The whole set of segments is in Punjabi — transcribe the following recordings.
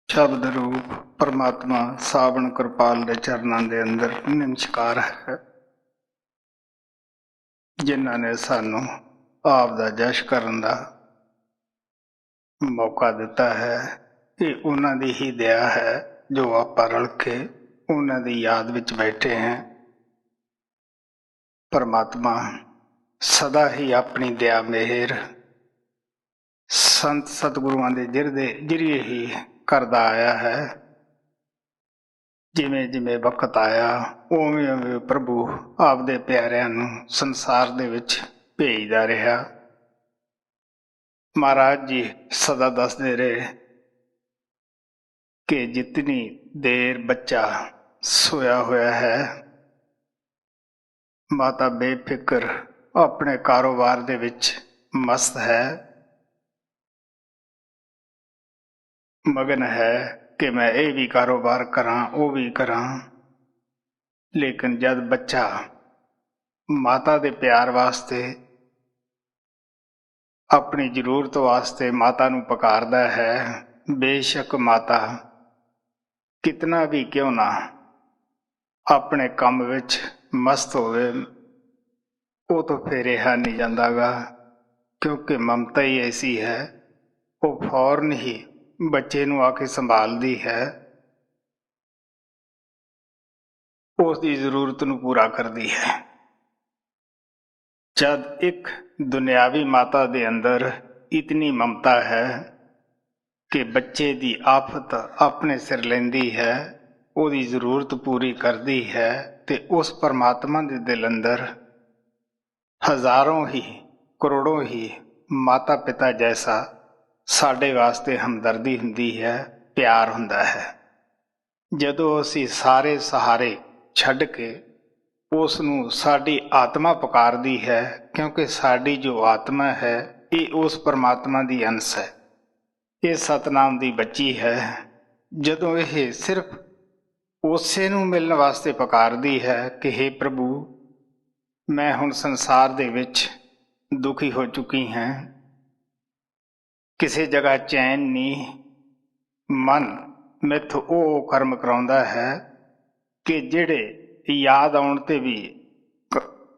ਸ਼ਬਦ ਰੂਪ ਪਰਮਾਤਮਾ ਸਾਵਣ ਕਿਰਪਾਲ ਦੇ ਚਰਨਾਂ ਦੇ ਅੰਦਰ ਨਮਸਕਾਰ ਹੈ, ਜਿਨ੍ਹਾਂ ਨੇ ਸਾਨੂੰ ਆਪ ਦਾ ਜਸ਼ ਕਰਨ ਦਾ ਮੌਕਾ ਦਿੱਤਾ ਹੈ। ਇਹ ਉਹਨਾਂ ਦੀ ਹੀ ਦਇਆ ਹੈ ਜੋ ਆਪਾਂ ਰਲ ਕੇ ਉਹਨਾਂ ਦੀ ਯਾਦ ਵਿੱਚ ਬੈਠੇ ਹਾਂ। ਪਰਮਾਤਮਾ ਸਦਾ ਹੀ ਆਪਣੀ ਦਇਆ ਮਿਹਰ ਸੰਤ ਸਤਿਗੁਰੂਆਂ ਦੇ ਜ਼ਰੀਏ ਹੀ ਕਰਦਾ ਆਇਆ ਹੈ। ਜਿਵੇਂ ਜਿਵੇਂ ਵਕਤ ਆਇਆ ਉਵੇਂ ਉਵੇਂ ਪ੍ਰਭੂ ਆਪਦੇ ਪਿਆਰਿਆਂ ਨੂੰ ਸੰਸਾਰ ਦੇ ਵਿੱਚ ਭੇਜਦਾ ਰਿਹਾ। ਮਹਾਰਾਜ ਜੀ ਸਦਾ ਦੱਸਦੇ ਰਹੇ ਕਿ ਜਿਤਨੀ ਦੇਰ ਬੱਚਾ ਸੋਇਆ ਹੋਇਆ ਹੈ, ਮਾਤਾ ਬੇਫਿਕਰ ਆਪਣੇ ਕਾਰੋਬਾਰ ਦੇ ਵਿੱਚ ਮਸਤ ਹੈ, ਮਗਨ ਹੈ ਕਿ ਮੈਂ ਇਹ ਵੀ ਕਾਰੋਬਾਰ ਕਰਾਂ ਉਹ ਵੀ ਕਰਾਂ। ਲੇਕਿਨ ਜਦ ਬੱਚਾ ਮਾਤਾ ਦੇ ਪਿਆਰ ਵਾਸਤੇ, ਆਪਣੀ ਜ਼ਰੂਰਤ ਵਾਸਤੇ ਮਾਤਾ ਨੂੰ ਪੁਕਾਰਦਾ ਹੈ, ਬੇਸ਼ੱਕ ਮਾਤਾ ਕਿਤਨਾ ਵੀ ਕਿਉਂ ਨਾ ਆਪਣੇ ਕੰਮ ਵਿੱਚ ਮਸਤ ਹੋਵੇ, ਉਹ ਤੋਂ ਫਿਰ ਰਿਹਾ ਨਹੀਂ ਜਾਂਦਾਗਾ, ਕਿਉਂਕਿ ਮਮਤਾ ਹੀ ਐਸੀ ਹੈ, ਉਹ ਫੌਰਨ ਹੀ ਬੱਚੇ ਨੂੰ ਆ ਕੇ ਸੰਭਾਲਦੀ ਹੈ, ਉਸ ਦੀ ਜ਼ਰੂਰਤ ਨੂੰ ਪੂਰਾ ਕਰਦੀ ਹੈ। ਜਦ ਇੱਕ ਦੁਨਿਆਵੀ ਮਾਤਾ ਦੇ ਅੰਦਰ ਇਤਨੀ ਮਮਤਾ ਹੈ ਕਿ ਬੱਚੇ ਦੀ ਆਫਤ ਆਪਣੇ ਸਿਰ ਲੈਂਦੀ ਹੈ, ਉਹਦੀ ਜ਼ਰੂਰਤ ਪੂਰੀ ਕਰਦੀ ਹੈ, ਤੇ ਉਸ ਪਰਮਾਤਮਾ ਦੇ ਦਿਲ ਅੰਦਰ ਹਜ਼ਾਰਾਂ ਹੀ ਕਰੋੜੋਂ ਹੀ ਮਾਤਾ ਪਿਤਾ ਜੈਸਾ ਸਾਡੇ ਵਾਸਤੇ ਹਮਦਰਦੀ ਹੁੰਦੀ ਹੈ, ਪਿਆਰ ਹੁੰਦਾ ਹੈ। ਜਦੋਂ ਅਸੀਂ ਸਾਰੇ ਸਹਾਰੇ ਛੱਡ ਕੇ ਉਸ ਨੂੰ ਸਾਡੀ ਆਤਮਾ ਪੁਕਾਰਦੀ ਹੈ, ਕਿਉਂਕਿ ਸਾਡੀ ਜੋ ਆਤਮਾ ਹੈ ਇਹ ਉਸ ਪਰਮਾਤਮਾ ਦੀ ਅੰਸ਼ ਹੈ, ਇਹ ਸਤਿਨਾਮ ਦੀ ਬੱਚੀ ਹੈ। ਜਦੋਂ ਇਹ ਸਿਰਫ ਉਸੇ ਨੂੰ ਮਿਲਣ ਵਾਸਤੇ ਪੁਕਾਰਦੀ ਹੈ ਕਿ ਹੇ ਪ੍ਰਭੂ, ਮੈਂ ਹੁਣ ਸੰਸਾਰ ਦੇ ਵਿੱਚ ਦੁਖੀ ਹੋ ਚੁੱਕੀ ਹਾਂ, ਕਿਸੇ ਜਗ੍ਹਾ ਚੈਨ ਨਹੀਂ, ਮਨ ਮੈਥੋਂ ਉਹ ਕਰਮ ਕਰਾਉਂਦਾ ਹੈ ਕਿ ਜਿਹੜੇ ਯਾਦ ਆਉਣ 'ਤੇ ਵੀ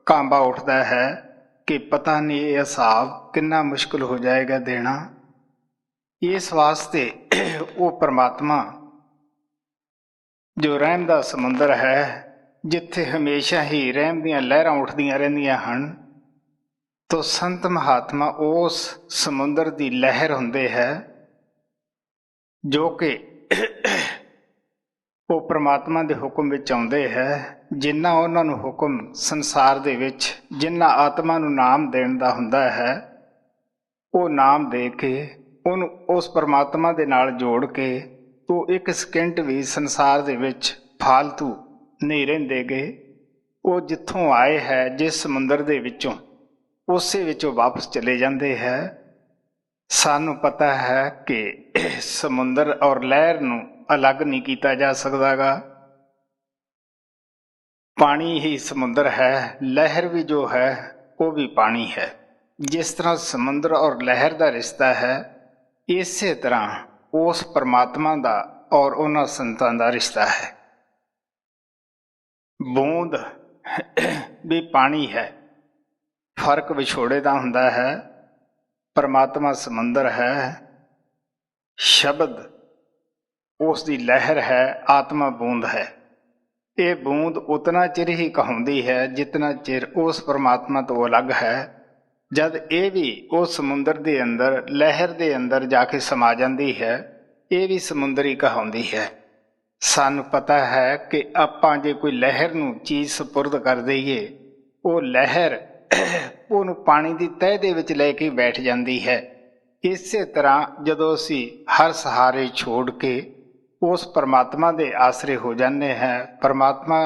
ਕਾਂਬਾ ਉੱਠਦਾ ਹੈ ਕਿ ਪਤਾ ਨਹੀਂ ਇਹ ਹਿਸਾਬ ਕਿੰਨਾ ਮੁਸ਼ਕਿਲ ਹੋ ਜਾਏਗਾ ਦੇਣਾ। ਇਸ ਵਾਸਤੇ ਉਹ ਪਰਮਾਤਮਾ ਜੋ ਰਹਿਮ ਦਾ ਸਮੁੰਦਰ ਹੈ, ਜਿੱਥੇ ਹਮੇਸ਼ਾ ਹੀ ਰਹਿਮ ਦੀਆਂ ਲਹਿਰਾਂ ਉੱਠਦੀਆਂ ਰਹਿੰਦੀਆਂ ਹਨ, ਤੋ ਸੰਤ ਮਹਾਤਮਾ ਉਸ ਸਮੁੰਦਰ ਦੀ ਲਹਿਰ ਹੁੰਦੇ ਹੈ, ਜੋ ਕਿ ਉਹ ਪ੍ਰਮਾਤਮਾ ਦੇ ਹੁਕਮ ਵਿੱਚ ਆਉਂਦੇ ਹੈ। ਜਿੰਨਾ ਉਹਨਾਂ ਨੂੰ ਹੁਕਮ ਸੰਸਾਰ ਦੇ ਵਿੱਚ, ਜਿੰਨਾ ਆਤਮਾ ਨੂੰ ਨਾਮ ਦੇਣ ਦਾ ਹੁੰਦਾ ਹੈ, ਉਹ ਨਾਮ ਦੇ ਕੇ ਉਹਨੂੰ ਉਸ ਪਰਮਾਤਮਾ ਦੇ ਨਾਲ ਜੋੜ ਕੇ ਉਹ ਇੱਕ ਸਕਿੰਟ ਵੀ ਸੰਸਾਰ ਦੇ ਵਿੱਚ ਫਾਲਤੂ ਨਹੀਂ ਰਹਿੰਦੇ ਗੇ। ਉਹ ਜਿੱਥੋਂ ਆਏ ਹੈ, ਜਿਸ ਸਮੁੰਦਰ ਦੇ ਵਿੱਚੋਂ, ਉਸੇ ਵਿੱਚੋਂ ਵਾਪਸ ਚਲੇ ਜਾਂਦੇ ਹੈ। ਸਾਨੂੰ ਪਤਾ ਹੈ ਕਿ ਸਮੁੰਦਰ ਔਰ ਲਹਿਰ ਨੂੰ ਅਲੱਗ ਨਹੀਂ ਕੀਤਾ ਜਾ ਸਕਦਾਗਾ, ਪਾਣੀ ਹੀ ਸਮੁੰਦਰ ਹੈ, ਲਹਿਰ ਵੀ ਜੋ ਹੈ ਉਹ ਵੀ ਪਾਣੀ ਹੈ। ਜਿਸ ਤਰ੍ਹਾਂ ਸਮੁੰਦਰ ਔਰ ਲਹਿਰ ਦਾ ਰਿਸ਼ਤਾ ਹੈ, ਇਸੇ ਤਰ੍ਹਾਂ ਉਸ ਪਰਮਾਤਮਾ ਦਾ ਔਰ ਉਹਨਾਂ ਸੰਤਾਂ ਦਾ ਰਿਸ਼ਤਾ ਹੈ। ਬੂੰਦ ਵੀ ਪਾਣੀ ਹੈ, ਫਰਕ ਵਿਛੋੜੇ ਦਾ ਹੁੰਦਾ ਹੈ। ਪਰਮਾਤਮਾ ਸਮੁੰਦਰ ਹੈ, ਸ਼ਬਦ ਉਸ ਦੀ ਲਹਿਰ ਹੈ, ਆਤਮਾ ਬੂੰਦ ਹੈ। ਇਹ ਬੂੰਦ ਉਤਨਾ ਚਿਰ ਹੀ ਕਹਾਉਂਦੀ ਹੈ ਜਿਤਨਾ ਚਿਰ ਉਸ ਪਰਮਾਤਮਾ ਤੋਂ ਅਲੱਗ ਹੈ। ਜਦ ਇਹ ਵੀ ਉਸ ਸਮੁੰਦਰ ਦੇ ਅੰਦਰ, ਲਹਿਰ ਦੇ ਅੰਦਰ ਜਾ ਕੇ ਸਮਾ ਜਾਂਦੀ ਹੈ, ਇਹ ਵੀ ਸਮੁੰਦਰ ਹੀ ਕਹਾਉਂਦੀ ਹੈ। ਸਾਨੂੰ ਪਤਾ ਹੈ ਕਿ ਆਪਾਂ ਜੇ ਕੋਈ ਲਹਿਰ ਨੂੰ ਚੀਜ਼ ਸਪੁਰਦ ਕਰ ਦਈਏ, ਉਹ ਲਹਿਰ ਉਹਨੂੰ ਪਾਣੀ ਦੀ ਤਹਿ ਦੇ ਵਿੱਚ ਲੈ ਕੇ ਬੈਠ ਜਾਂਦੀ ਹੈ। ਇਸੇ ਤਰ੍ਹਾਂ ਜਦੋਂ ਅਸੀਂ ਹਰ ਸਹਾਰੇ ਛੋੜ ਕੇ ਉਸ ਪਰਮਾਤਮਾ ਦੇ ਆਸਰੇ ਹੋ ਜਾਂਦੇ ਹਾਂ, ਪਰਮਾਤਮਾ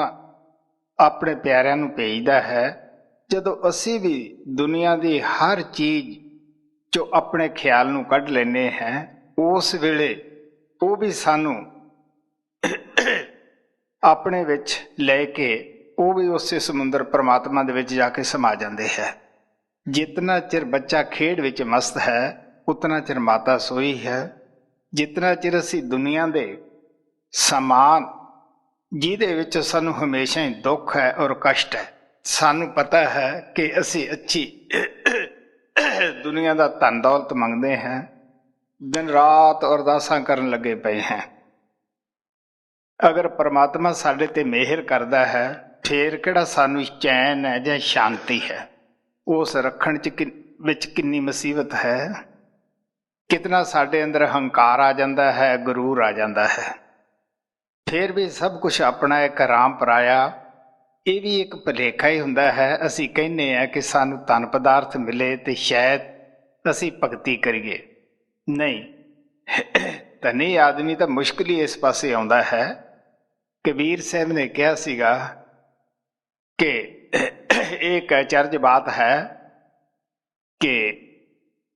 ਆਪਣੇ ਪਿਆਰਿਆਂ ਨੂੰ ਭੇਜਦਾ ਹੈ। ਜਦੋਂ ਅਸੀਂ ਵੀ ਦੁਨੀਆ ਦੀ ਹਰ ਚੀਜ਼ 'ਚੋਂ ਆਪਣੇ ਖਿਆਲ ਨੂੰ ਕੱਢ ਲੈਂਦੇ ਹਾਂ, ਉਸ ਵੇਲੇ ਉਹ ਵੀ ਸਾਨੂੰ ਆਪਣੇ ਵਿੱਚ ਲੈ ਕੇ ਉਹ ਵੀ ਉਸੇ ਸਮੁੰਦਰ ਪਰਮਾਤਮਾ ਦੇ ਵਿੱਚ ਜਾ ਕੇ ਸਮਾ ਜਾਂਦੇ ਹੈ। ਜਿਤਨਾ ਚਿਰ ਬੱਚਾ ਖੇਡ ਵਿੱਚ ਮਸਤ ਹੈ, ਉਤਨਾ ਚਿਰ ਮਾਤਾ ਸੋਈ ਹੈ। जितना चिर असी दुनिया दे समान ਜਿਹਦੇ ਵਿੱਚ ਸਾਨੂੰ ਹਮੇਸ਼ਾ ਹੀ ਦੁੱਖ ਹੈ ਔਰ ਕਸ਼ਟ ਹੈ, ਸਾਨੂੰ ਪਤਾ ਹੈ ਕਿ ਅਸੀਂ ਅੱਛੀ ਦੁਨੀਆ ਦਾ ਧਨ ਦੌਲਤ ਮੰਗਦੇ ਹਾਂ, ਦਿਨ ਰਾਤ ਅਰਦਾਸਾਂ ਕਰਨ ਲੱਗੇ ਪਏ ਹਾਂ। ਅਗਰ ਪਰਮਾਤਮਾ ਸਾਡੇ ਤੇ ਮਿਹਰ ਕਰਦਾ ਹੈ ਫੇਰ ਕਿਹੜਾ ਸਾਨੂੰ ਚੈਨ ਹੈ ਜਾਂ ਸ਼ਾਂਤੀ ਹੈ? ਉਸ ਰੱਖਣ ਵਿੱਚ ਕਿੰਨੀ ਮੁਸੀਬਤ ਹੈ। ਕਿਤਨਾ ਸਾਡੇ ਅੰਦਰ ਹੰਕਾਰ ਆ ਜਾਂਦਾ ਹੈ, ਗਰੂਰ ਆ ਜਾਂਦਾ ਹੈ। ਫਿਰ ਵੀ ਸਭ ਕੁਛ ਆਪਣਾ ਇੱਕ ਰਾਮ ਪਰਾਇਆ, ਇਹ ਵੀ ਇੱਕ ਭੁਲੇਖਾ ਹੀ ਹੁੰਦਾ ਹੈ। ਅਸੀਂ ਕਹਿੰਦੇ ਹਾਂ ਕਿ ਸਾਨੂੰ ਧਨ ਪਦਾਰਥ ਮਿਲੇ ਤੇ ਸ਼ਾਇਦ ਅਸੀਂ ਭਗਤੀ ਕਰੀਏ। ਨਹੀਂ, ਧਨੀ ਆਦਮੀ ਤਾਂ ਮੁਸ਼ਕਿਲ ਹੀ ਇਸ ਪਾਸੇ ਆਉਂਦਾ ਹੈ। ਕਬੀਰ ਸਾਹਿਬ ਨੇ ਕਿਹਾ ਸੀਗਾ ਕਿ ਇਹ ਇੱਕ ਅਚਰਜ ਬਾਤ ਹੈ ਕਿ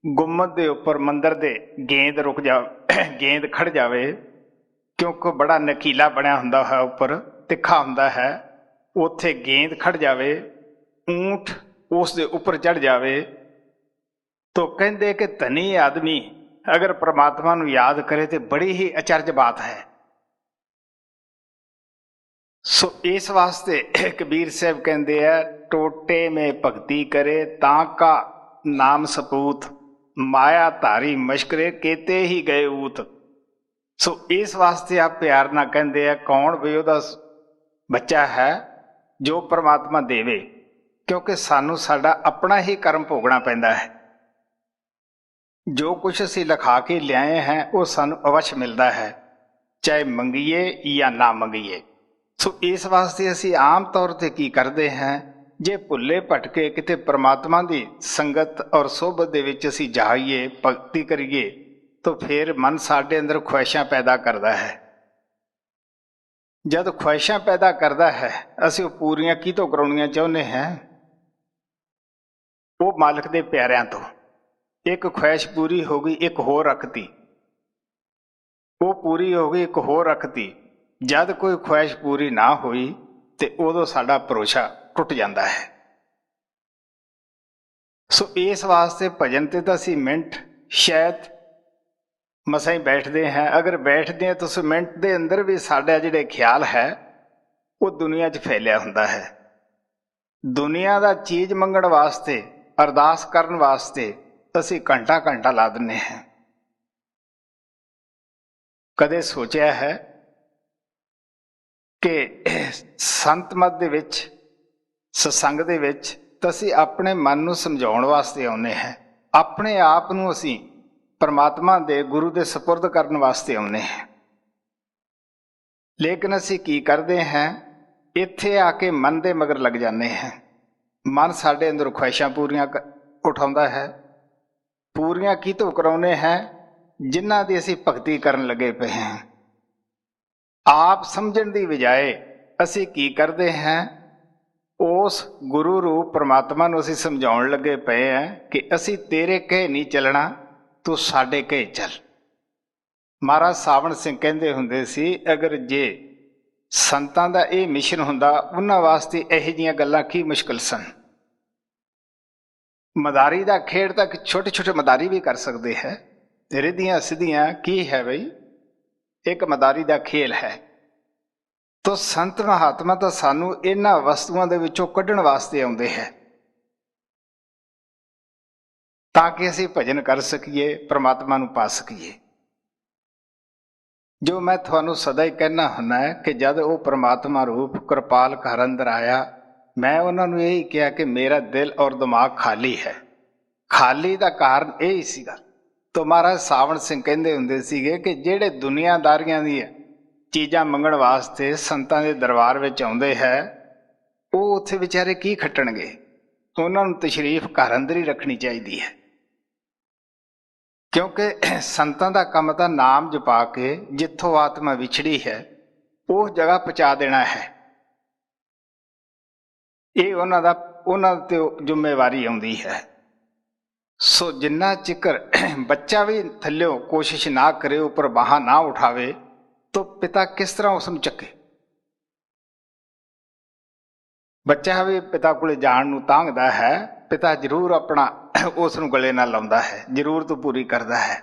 ਗੁੰਮਤ ਦੇ ਉੱਪਰ ਮੰਦਰ ਦੇ ਗੇਂਦ ਖੜ ਜਾਵੇ, ਕਿਉਂਕਿ ਬੜਾ ਨਕੀਲਾ ਬਣਿਆ ਹੁੰਦਾ ਹੈ, ਉੱਪਰ ਤਿੱਖਾ ਹੁੰਦਾ ਹੈ, ਉੱਥੇ ਗੇਂਦ ਖੜ ਜਾਵੇ, ਊਂਠ ਉਸ ਦੇ ਉੱਪਰ ਚੜ੍ਹ ਜਾਵੇ ਤਾਂ ਕਹਿੰਦੇ ਕਿ ਧਨੀ ਆਦਮੀ ਅਗਰ ਪ੍ਰਮਾਤਮਾ ਨੂੰ ਯਾਦ ਕਰੇ ਤੇ ਬੜੀ ਹੀ ਅਚਰਜ ਬਾਤ ਹੈ। ਸੋ ਇਸ ਵਾਸਤੇ ਕਬੀਰ ਸਾਹਿਬ ਕਹਿੰਦੇ ਆ, ਟੋਟੇ ਮੇਂ ਭਗਤੀ ਕਰੇ ਤਾਂ ਕਾ ਨਾਮ ਸਪੂਤ, ਮਾਇਆ ਧਾਰੀ ਮਸ਼ਕਰੇ ਕੇਤੇ ਹੀ ਗਏ ਊਤ। ਸੋ ਇਸ ਵਾਸਤੇ ਆਪ ਪਿਆਰ ਨਾਲ ਕਹਿੰਦੇ ਆ, ਕੌਣ ਵੀ ਉਹਦਾ ਬੱਚਾ ਹੈ ਜੋ ਪਰਮਾਤਮਾ ਦੇਵੇ, ਕਿਉਂਕਿ ਸਾਨੂੰ ਸਾਡਾ ਆਪਣਾ ਹੀ ਕਰਮ ਭੋਗਣਾ ਪੈਂਦਾ ਹੈ। ਜੋ ਕੁਛ ਅਸੀਂ ਲਿਖਾ ਕੇ ਲਿਆਏ हैं ਉਹ ਸਾਨੂੰ ਅਵਸ਼ ਮਿਲਦਾ ਹੈ, ਚਾਹੇ ਮੰਗੀਏ ਜਾਂ ਨਾ ਮੰਗੀਏ। ਸੋ ਇਸ ਵਾਸਤੇ ਅਸੀਂ ਆਮ ਤੌਰ 'ਤੇ ਕੀ ਕਰਦੇ ਹਾਂ, ਜੇ ਭੁੱਲੇ ਭਟਕੇ ਕਿਤੇ ਪਰਮਾਤਮਾ ਦੀ ਸੰਗਤ ਔਰ ਸੋਭਤ ਦੇ ਵਿੱਚ ਅਸੀਂ ਜਾਈਏ, ਭਗਤੀ ਕਰੀਏ, ਤਾਂ ਫਿਰ ਮਨ ਸਾਡੇ ਅੰਦਰ ਖੁਆਇਸ਼ਾਂ ਪੈਦਾ ਕਰਦਾ ਹੈ। ਜਦ ਖੁਆਇਸ਼ਾਂ ਪੈਦਾ ਕਰਦਾ ਹੈ, ਅਸੀਂ ਉਹ ਪੂਰੀਆਂ ਕਿਤੋਂ ਕਰਾਉਣੀਆਂ ਚਾਹੁੰਦੇ ਹਾਂ? ਉਹ ਮਾਲਕ ਦੇ ਪਿਆਰਿਆਂ ਤੋਂ। ਇੱਕ ਖੁਆਇਸ਼ ਪੂਰੀ ਹੋ ਗਈ, ਇੱਕ ਹੋਰ ਰੱਖਤੀ, ਉਹ ਪੂਰੀ ਹੋ ਗਈ, ਇੱਕ ਹੋਰ ਰੱਖਤੀ। ਜਦ ਕੋਈ ਖੁਆਇਸ਼ ਪੂਰੀ ਨਾ ਹੋਈ ਤੇ ਉਦੋਂ ਸਾਡਾ ਭਰੋਸਾ ਟੁੱਟ ਜਾਂਦਾ ਹੈ। ਸੋ ਇਸ ਵਾਸਤੇ ਭਜਨ ਤੇ ਤਾਂ ਅਸੀਂ ਮਿੰਟ ਸ਼ਾਇਦ ਮਸਾਂ ਹੀ ਬੈਠਦੇ ਹਾਂ। ਅਗਰ ਬੈਠਦੇ ਹਾਂ ਤਾਂ ਉਸ ਮਿੰਟ ਦੇ ਅੰਦਰ ਵੀ ਸਾਡਾ ਜਿਹੜੇ ਖਿਆਲ ਹੈ ਉਹ ਦੁਨੀਆ 'ਚ ਫੈਲਿਆ ਹੁੰਦਾ ਹੈ। ਦੁਨੀਆ ਦਾ ਚੀਜ਼ ਮੰਗਣ ਵਾਸਤੇ, ਅਰਦਾਸ ਕਰਨ ਵਾਸਤੇ ਅਸੀਂ ਘੰਟਾ ਘੰਟਾ ਲਾ ਦਿੰਦੇ ਹਾਂ। ਕਦੇ ਸੋਚਿਆ ਹੈ ਕਿ ਸੰਤ ਮਤ ਦੇ ਵਿੱਚ, ਸਤਸੰਗ ਦੇ ਵਿੱਚ ਤਾਂ ਅਸੀਂ ਆਪਣੇ ਮਨ ਨੂੰ ਸਮਝਾਉਣ ਵਾਸਤੇ ਆਉਂਦੇ ਹਾਂ, ਆਪਣੇ ਆਪ ਨੂੰ ਅਸੀਂ ਪਰਮਾਤਮਾ ਦੇ ਗੁਰੂ ਦੇ ਸਪੁਰਦ ਕਰਨ ਵਾਸਤੇ ਆਉਂਦੇ ਹਾਂ। ਲੇਕਿਨ ਅਸੀਂ ਕੀ ਕਰਦੇ ਹਾਂ, ਇੱਥੇ ਆ ਕੇ ਮਨ ਦੇ ਮਗਰ ਲੱਗ ਜਾਂਦੇ ਹਾਂ। ਮਨ ਸਾਡੇ ਅੰਦਰ ਖੁਆਇਸ਼ਾਂ ਪੂਰੀਆਂ ਉਠਾਉਂਦਾ ਹੈ। ਪੂਰੀਆਂ ਕਿਤੋਂ ਕਰਾਉਂਦੇ ਹਾਂ? ਜਿਨ੍ਹਾਂ ਦੀ ਅਸੀਂ ਭਗਤੀ ਕਰਨ ਲੱਗੇ ਪਏ ਹਾਂ। ਆਪ ਸਮਝਣ ਦੀ ਬਜਾਏ ਅਸੀਂ ਕੀ ਕਰਦੇ ਹਾਂ, ਉਸ ਗੁਰੂ ਰੂਪ ਪਰਮਾਤਮਾ ਨੂੰ ਅਸੀਂ ਸਮਝਾਉਣ ਲੱਗੇ ਪਏ ਹਾਂ ਕਿ ਅਸੀਂ ਤੇਰੇ ਕਹੇ ਨਹੀਂ ਚੱਲਣਾ, ਤੂੰ ਸਾਡੇ ਕਹੇ ਚੱਲ। ਮਹਾਰਾਜ ਸਾਵਣ ਸਿੰਘ ਕਹਿੰਦੇ ਹੁੰਦੇ ਸੀ, ਅਗਰ ਜੇ ਸੰਤਾਂ ਦਾ ਇਹ ਮਿਸ਼ਨ ਹੁੰਦਾ, ਉਹਨਾਂ ਵਾਸਤੇ ਇਹੋ ਜਿਹੀਆਂ ਗੱਲਾਂ ਕੀ ਮੁਸ਼ਕਿਲ ਸਨ। ਮਦਾਰੀ ਦਾ ਖੇਡ ਤਾਂ ਛੋਟੇ ਛੋਟੇ ਮਦਾਰੀ ਵੀ ਕਰ ਸਕਦੇ ਹੈ। ਰਿੱਧੀਆਂ ਸਿੱਧੀਆਂ ਕੀ ਹੈ ਬਈ, ਇੱਕ ਮਦਾਰੀ ਦਾ ਖੇਲ ਹੈ। ਤੋ ਸੰਤ ਮਹਾਤਮਾ ਤਾਂ ਸਾਨੂੰ ਇਹਨਾਂ ਵਸਤੂਆਂ ਦੇ ਵਿੱਚੋਂ ਕੱਢਣ ਵਾਸਤੇ ਆਉਂਦੇ ਹੈ, ਤਾਂ ਕਿ ਅਸੀਂ ਭਜਨ ਕਰ ਸਕੀਏ, ਪਰਮਾਤਮਾ ਨੂੰ ਪਾ ਸਕੀਏ। ਜੋ ਮੈਂ ਤੁਹਾਨੂੰ ਸਦਾ ਹੀ ਕਹਿਣਾ ਹੁੰਦਾ ਹੈ ਕਿ ਜਦ ਉਹ ਪਰਮਾਤਮਾ ਰੂਪ ਕਿਰਪਾਲ ਘਰ ਅੰਦਰ ਆਇਆ, ਮੈਂ ਉਹਨਾਂ ਨੂੰ ਇਹੀ ਕਿਹਾ ਕਿ ਮੇਰਾ ਦਿਲ ਔਰ ਦਿਮਾਗ ਖਾਲੀ ਹੈ। ਖਾਲੀ ਦਾ ਕਾਰਨ ਇਹ ਹੀ ਸੀਗਾ। ਤੋ ਮਹਾਰਾਜ ਸਾਵਣ ਸਿੰਘ ਕਹਿੰਦੇ ਹੁੰਦੇ ਸੀਗੇ ਕਿ ਜਿਹੜੇ ਦੁਨੀਆਦਾਰੀਆਂ ਦੀਆਂ ਚੀਜ਼ਾਂ ਮੰਗਣ ਵਾਸਤੇ ਸੰਤਾਂ ਦੇ ਦਰਬਾਰ ਵਿੱਚ ਆਉਂਦੇ ਹੈ, ਉਹ ਉੱਥੇ ਵਿਚਾਰੇ ਕੀ ਖੱਟਣਗੇ? ਉਹਨਾਂ ਨੂੰ ਤਸ਼ਰੀਫ ਘਰ ਅੰਦਰ ਹੀ ਰੱਖਣੀ ਚਾਹੀਦੀ ਹੈ, ਕਿਉਂਕਿ ਸੰਤਾਂ ਦਾ ਕੰਮ ਤਾਂ ਨਾਮ ਜਪਾ ਕੇ ਜਿੱਥੋਂ ਆਤਮਾ ਵਿਛੜੀ ਹੈ ਉਸ ਜਗ੍ਹਾ ਪਹੁੰਚਾ ਦੇਣਾ ਹੈ। ਇਹ ਉਹਨਾਂ ਤੇ ਜ਼ਿੰਮੇਵਾਰੀ ਆਉਂਦੀ ਹੈ। ਸੋ ਜਿੰਨਾ ਚਿਕਰ ਬੱਚਾ ਵੀ ਥੱਲਿਓ ਕੋਸ਼ਿਸ਼ ਨਾ ਕਰੇ, ਉੱਪਰ ਬਾਹਾਂ ਨਾ ਉਠਾਵੇ, ਤਾਂ ਪਿਤਾ ਕਿਸ ਤਰ੍ਹਾਂ ਉਸ ਨੂੰ ਚੱਕੇ? ਬੱਚਾ ਵੀ ਪਿਤਾ ਕੋਲ ਜਾਣ ਨੂੰ ਤਾਂਘਦਾ ਹੈ, ਪਿਤਾ ਜ਼ਰੂਰ ਆਪਣਾ ਉਸ ਨੂੰ ਗਲੇ ਨਾਲ ਲਾਉਂਦਾ ਹੈ, ਜ਼ਰੂਰਤ ਪੂਰੀ ਕਰਦਾ ਹੈ।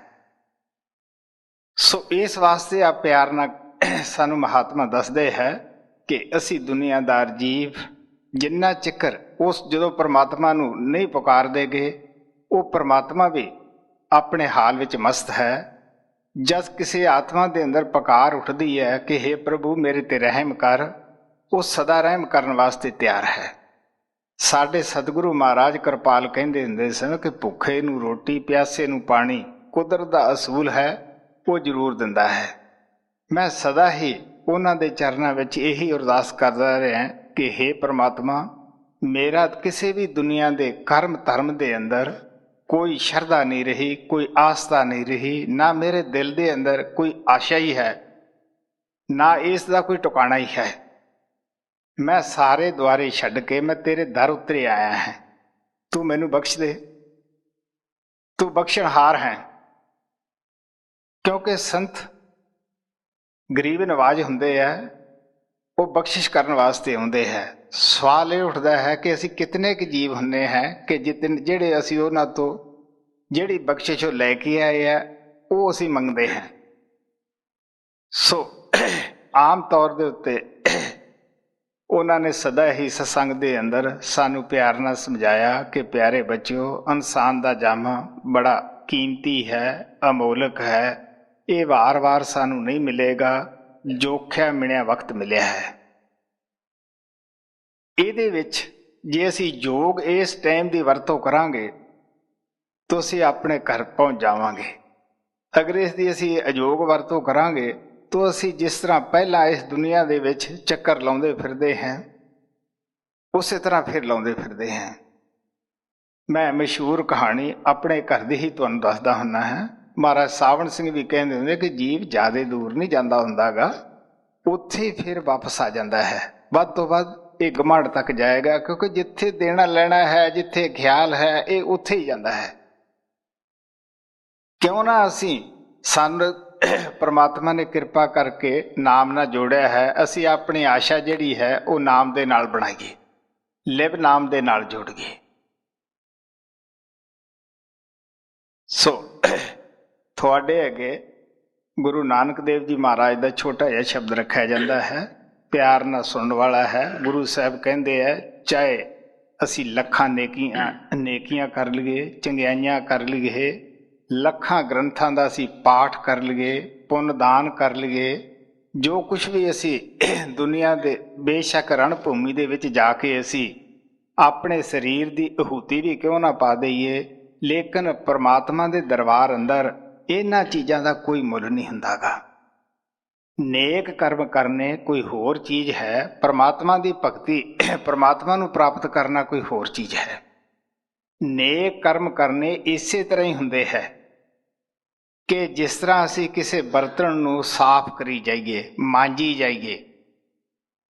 ਸੋ ਇਸ ਵਾਸਤੇ ਆ ਪਿਆਰ ਨਾਲ ਸਾਨੂੰ ਮਹਾਤਮਾ ਦੱਸਦੇ ਹੈ ਕਿ ਅਸੀਂ ਦੁਨੀਆਦਾਰ ਜੀਵ ਜਿੰਨਾ ਚਿਕਰ ਉਸ ਜਦੋਂ ਪਰਮਾਤਮਾ ਨੂੰ ਨਹੀਂ ਪੁਕਾਰਦੇ ਗਏ, ਉਹ ਪਰਮਾਤਮਾ ਵੀ ਆਪਣੇ ਹਾਲ ਵਿੱਚ ਮਸਤ ਹੈ। ਜਦ ਕਿਸੇ ਆਤਮਾ ਦੇ ਅੰਦਰ ਪੁਕਾਰ ਉੱਠਦੀ ਹੈ ਕਿ ਹੇ ਪ੍ਰਭੂ ਮੇਰੇ ਤੇ ਰਹਿਮ ਕਰ, ਉਹ ਸਦਾ ਰਹਿਮ ਕਰਨ ਵਾਸਤੇ ਤਿਆਰ ਹੈ। ਸਾਡੇ ਸਤਿਗੁਰੂ ਮਹਾਰਾਜ ਕਿਰਪਾਲ ਕਹਿੰਦੇ ਹੁੰਦੇ ਸਨ ਕਿ ਭੁੱਖੇ ਨੂੰ ਰੋਟੀ, ਪਿਆਸੇ ਨੂੰ ਪਾਣੀ ਕੁਦਰਤ ਦਾ ਅਸੂਲ ਹੈ, ਉਹ ਜ਼ਰੂਰ ਦਿੰਦਾ ਹੈ। ਮੈਂ ਸਦਾ ਹੀ ਉਹਨਾਂ ਦੇ ਚਰਨਾਂ ਵਿੱਚ ਇਹੀ ਅਰਦਾਸ ਕਰਦਾ ਰਿਹਾ ਕਿ ਹੇ ਪ੍ਰਮਾਤਮਾ, ਮੇਰਾ ਕਿਸੇ ਵੀ ਦੁਨੀਆ ਦੇ ਕਰਮ ਧਰਮ ਦੇ ਅੰਦਰ ਕੋਈ ਸ਼ਰਧਾ ਨਹੀਂ ਰਹੀ, ਕੋਈ ਆਸਥਾ ਨਹੀਂ ਰਹੀ, ਨਾ ਮੇਰੇ ਦਿਲ ਦੇ ਅੰਦਰ ਕੋਈ ਆਸ਼ਾ ਹੀ ਹੈ, ਨਾ ਇਸ ਦਾ ਕੋਈ ਟਿਕਾਣਾ ਹੀ ਹੈ। ਮੈਂ ਸਾਰੇ ਦੁਆਰੇ ਛੱਡ ਕੇ ਮੈਂ ਤੇਰੇ ਦਰ ਉੱਤੇ ਆਇਆ ਹਾਂ, ਤੂੰ ਮੈਨੂੰ ਬਖਸ਼ ਦੇ, ਤੂੰ ਬਖਸ਼ਣਹਾਰ ਹੈ। ਕਿਉਂਕਿ ਸੰਤ ਗਰੀਬ ਨਵਾਜ ਹੁੰਦੇ ਆ, ਉਹ ਬਖਸ਼ਿਸ਼ ਕਰਨ ਵਾਸਤੇ ਆਉਂਦੇ ਹੈ। ਸਵਾਲ ਇਹ ਉੱਠਦਾ ਹੈ ਕਿ ਅਸੀਂ ਕਿਤਨੇ ਕੁ ਜੀਵ ਹੁੰਦੇ ਹੈ ਕਿ ਜਿਹੜੇ ਅਸੀਂ ਉਹਨਾਂ ਤੋਂ ਜਿਹੜੀ ਬਖਸ਼ਿਸ਼ ਉਹ ਲੈ ਕੇ ਆਏ ਆ, ਉਹ ਅਸੀਂ ਮੰਗਦੇ ਹਾਂ। ਸੋ ਆਮ ਤੌਰ ਦੇ ਉੱਤੇ ਉਹਨਾਂ ਨੇ ਸਦਾ ਹੀ ਸਤਸੰਗ ਦੇ ਅੰਦਰ ਸਾਨੂੰ ਪਿਆਰ ਨਾਲ ਸਮਝਾਇਆ ਕਿ ਪਿਆਰੇ ਬੱਚਿਓ, ਇਨਸਾਨ ਦਾ ਜਾਮਾ ਬੜਾ ਕੀਮਤੀ ਹੈ, ਅਮੋਲਕ ਹੈ, ਇਹ ਵਾਰ-ਵਾਰ ਸਾਨੂੰ ਨਹੀਂ ਮਿਲੇਗਾ, ਜੋਖਿਆ ਮਿਣਿਆ ਵਕਤ ਮਿਲਿਆ ਹੈ। ਇਹਦੇ ਵਿੱਚ ਜੇ ਅਸੀਂ ਯੋਗ ਇਸ ਟਾਈਮ ਦੀ ਵਰਤੋਂ ਕਰਾਂਗੇ ਤਾਂ ਅਸੀਂ ਆਪਣੇ ਘਰ ਪਹੁੰਚ ਜਾਵਾਂਗੇ। ਅਗਰ ਇਸ ਦੀ ਅਸੀਂ ਅਯੋਗ ਵਰਤੋਂ ਕਰਾਂਗੇ ਤਾਂ ਅਸੀਂ ਜਿਸ ਤਰ੍ਹਾਂ ਪਹਿਲਾਂ ਇਸ ਦੁਨੀਆ ਦੇ ਵਿੱਚ ਚੱਕਰ ਲਾਉਂਦੇ ਫਿਰਦੇ ਹਾਂ, ਉਸੇ ਤਰ੍ਹਾਂ ਫਿਰ ਲਾਉਂਦੇ ਫਿਰਦੇ ਹਾਂ। ਮੈਂ ਮਸ਼ਹੂਰ ਕਹਾਣੀ ਆਪਣੇ ਘਰ ਦੀ ਹੀ ਤੁਹਾਨੂੰ ਦੱਸਦਾ ਹੁੰਦਾ ਹਾਂ। ਮਹਾਰਾਜ ਸਾਵਣ ਸਿੰਘ ਵੀ ਕਹਿੰਦੇ ਹੁੰਦੇ ਕਿ ਜੀਵ ਜ਼ਿਆਦਾ ਦੂਰ ਨਹੀਂ ਜਾਂਦਾ ਹੁੰਦਾ ਗਾ, ਉੱਥੇ ਫਿਰ ਵਾਪਸ ਆ ਜਾਂਦਾ ਹੈ। ਵੱਧ ਤੋਂ ਵੱਧ ਇਹ ਘਮੰਡ ਤੱਕ ਜਾਏਗਾ, ਕਿਉਂਕਿ ਜਿੱਥੇ ਦੇਣਾ ਲੈਣਾ ਹੈ, ਜਿੱਥੇ ਖਿਆਲ ਹੈ, ਇਹ ਉੱਥੇ ਹੀ ਜਾਂਦਾ ਹੈ। ਕਿਉਂ ਨਾ ਅਸੀਂ ਸਾਨੂੰ ਪਰਮਾਤਮਾ ਨੇ ਕਿਰਪਾ ਕਰਕੇ ਨਾਮ ਨਾਲ ਜੋੜਿਆ ਹੈ, ਅਸੀਂ ਆਪਣੀ ਆਸ਼ਾ ਜਿਹੜੀ ਹੈ ਉਹ ਨਾਮ ਦੇ ਨਾਲ ਬਣਾਈਏ, ਲਿਵ ਨਾਮ ਦੇ ਨਾਲ ਜੋੜੀਏ। ਸੋ ਤੁਹਾਡੇ ਅੱਗੇ ਗੁਰੂ ਨਾਨਕ ਦੇਵ ਜੀ ਮਹਾਰਾਜ ਦਾ ਛੋਟਾ ਜਿਹਾ ਸ਼ਬਦ ਰੱਖਿਆ ਜਾਂਦਾ ਹੈ, ਪਿਆਰ ਨਾਲ ਸੁਣਨ ਵਾਲਾ ਹੈ। ਗੁਰੂ ਸਾਹਿਬ ਕਹਿੰਦੇ ਹੈ, ਚਾਹੇ ਅਸੀਂ ਲੱਖਾਂ ਨੇਕੀਆਂ ਕਰ ਲਈਏ, ਚੰਗਿਆਈਆਂ ਕਰ ਲਈਏ, ਲੱਖਾਂ ਗ੍ਰੰਥਾਂ ਦਾ ਅਸੀਂ ਪਾਠ ਕਰ ਲਈਏ, ਪੁੰਨ ਦਾਨ ਕਰ ਲਈਏ, ਜੋ ਕੁਛ ਵੀ ਅਸੀਂ ਦੁਨੀਆ ਦੇ ਬੇਸ਼ੱਕ ਰਣ ਭੂਮੀ ਦੇ ਵਿੱਚ ਜਾ ਕੇ ਅਸੀਂ ਆਪਣੇ ਸਰੀਰ ਦੀ ਆਹੂਤੀ ਵੀ ਕਿਉਂ ਨਾ ਪਾ ਦਈਏ, ਲੇਕਿਨ ਪਰਮਾਤਮਾ ਦੇ ਦਰਬਾਰ ਅੰਦਰ ਇਹਨਾਂ ਚੀਜ਼ਾਂ ਦਾ ਕੋਈ ਮੁੱਲ ਨਹੀਂ ਹੁੰਦਾ ਗਾ। ਨੇਕ ਕਰਮ ਕਰਨੇ ਕੋਈ ਹੋਰ ਚੀਜ਼ ਹੈ, ਪਰਮਾਤਮਾ ਦੀ ਭਗਤੀ, ਪਰਮਾਤਮਾ ਨੂੰ ਪ੍ਰਾਪਤ ਕਰਨਾ ਕੋਈ ਹੋਰ ਚੀਜ਼ ਹੈ। ਨੇਕ ਕਰਮ ਕਰਨੇ ਇਸੇ ਤਰ੍ਹਾਂ ਹੀ ਹੁੰਦੇ ਹੈ ਕਿ ਜਿਸ ਤਰ੍ਹਾਂ ਅਸੀਂ ਕਿਸੇ ਬਰਤਨ ਨੂੰ ਸਾਫ਼ ਕਰੀ ਜਾਈਏ, ਮਾਂਜੀ ਜਾਈਏ।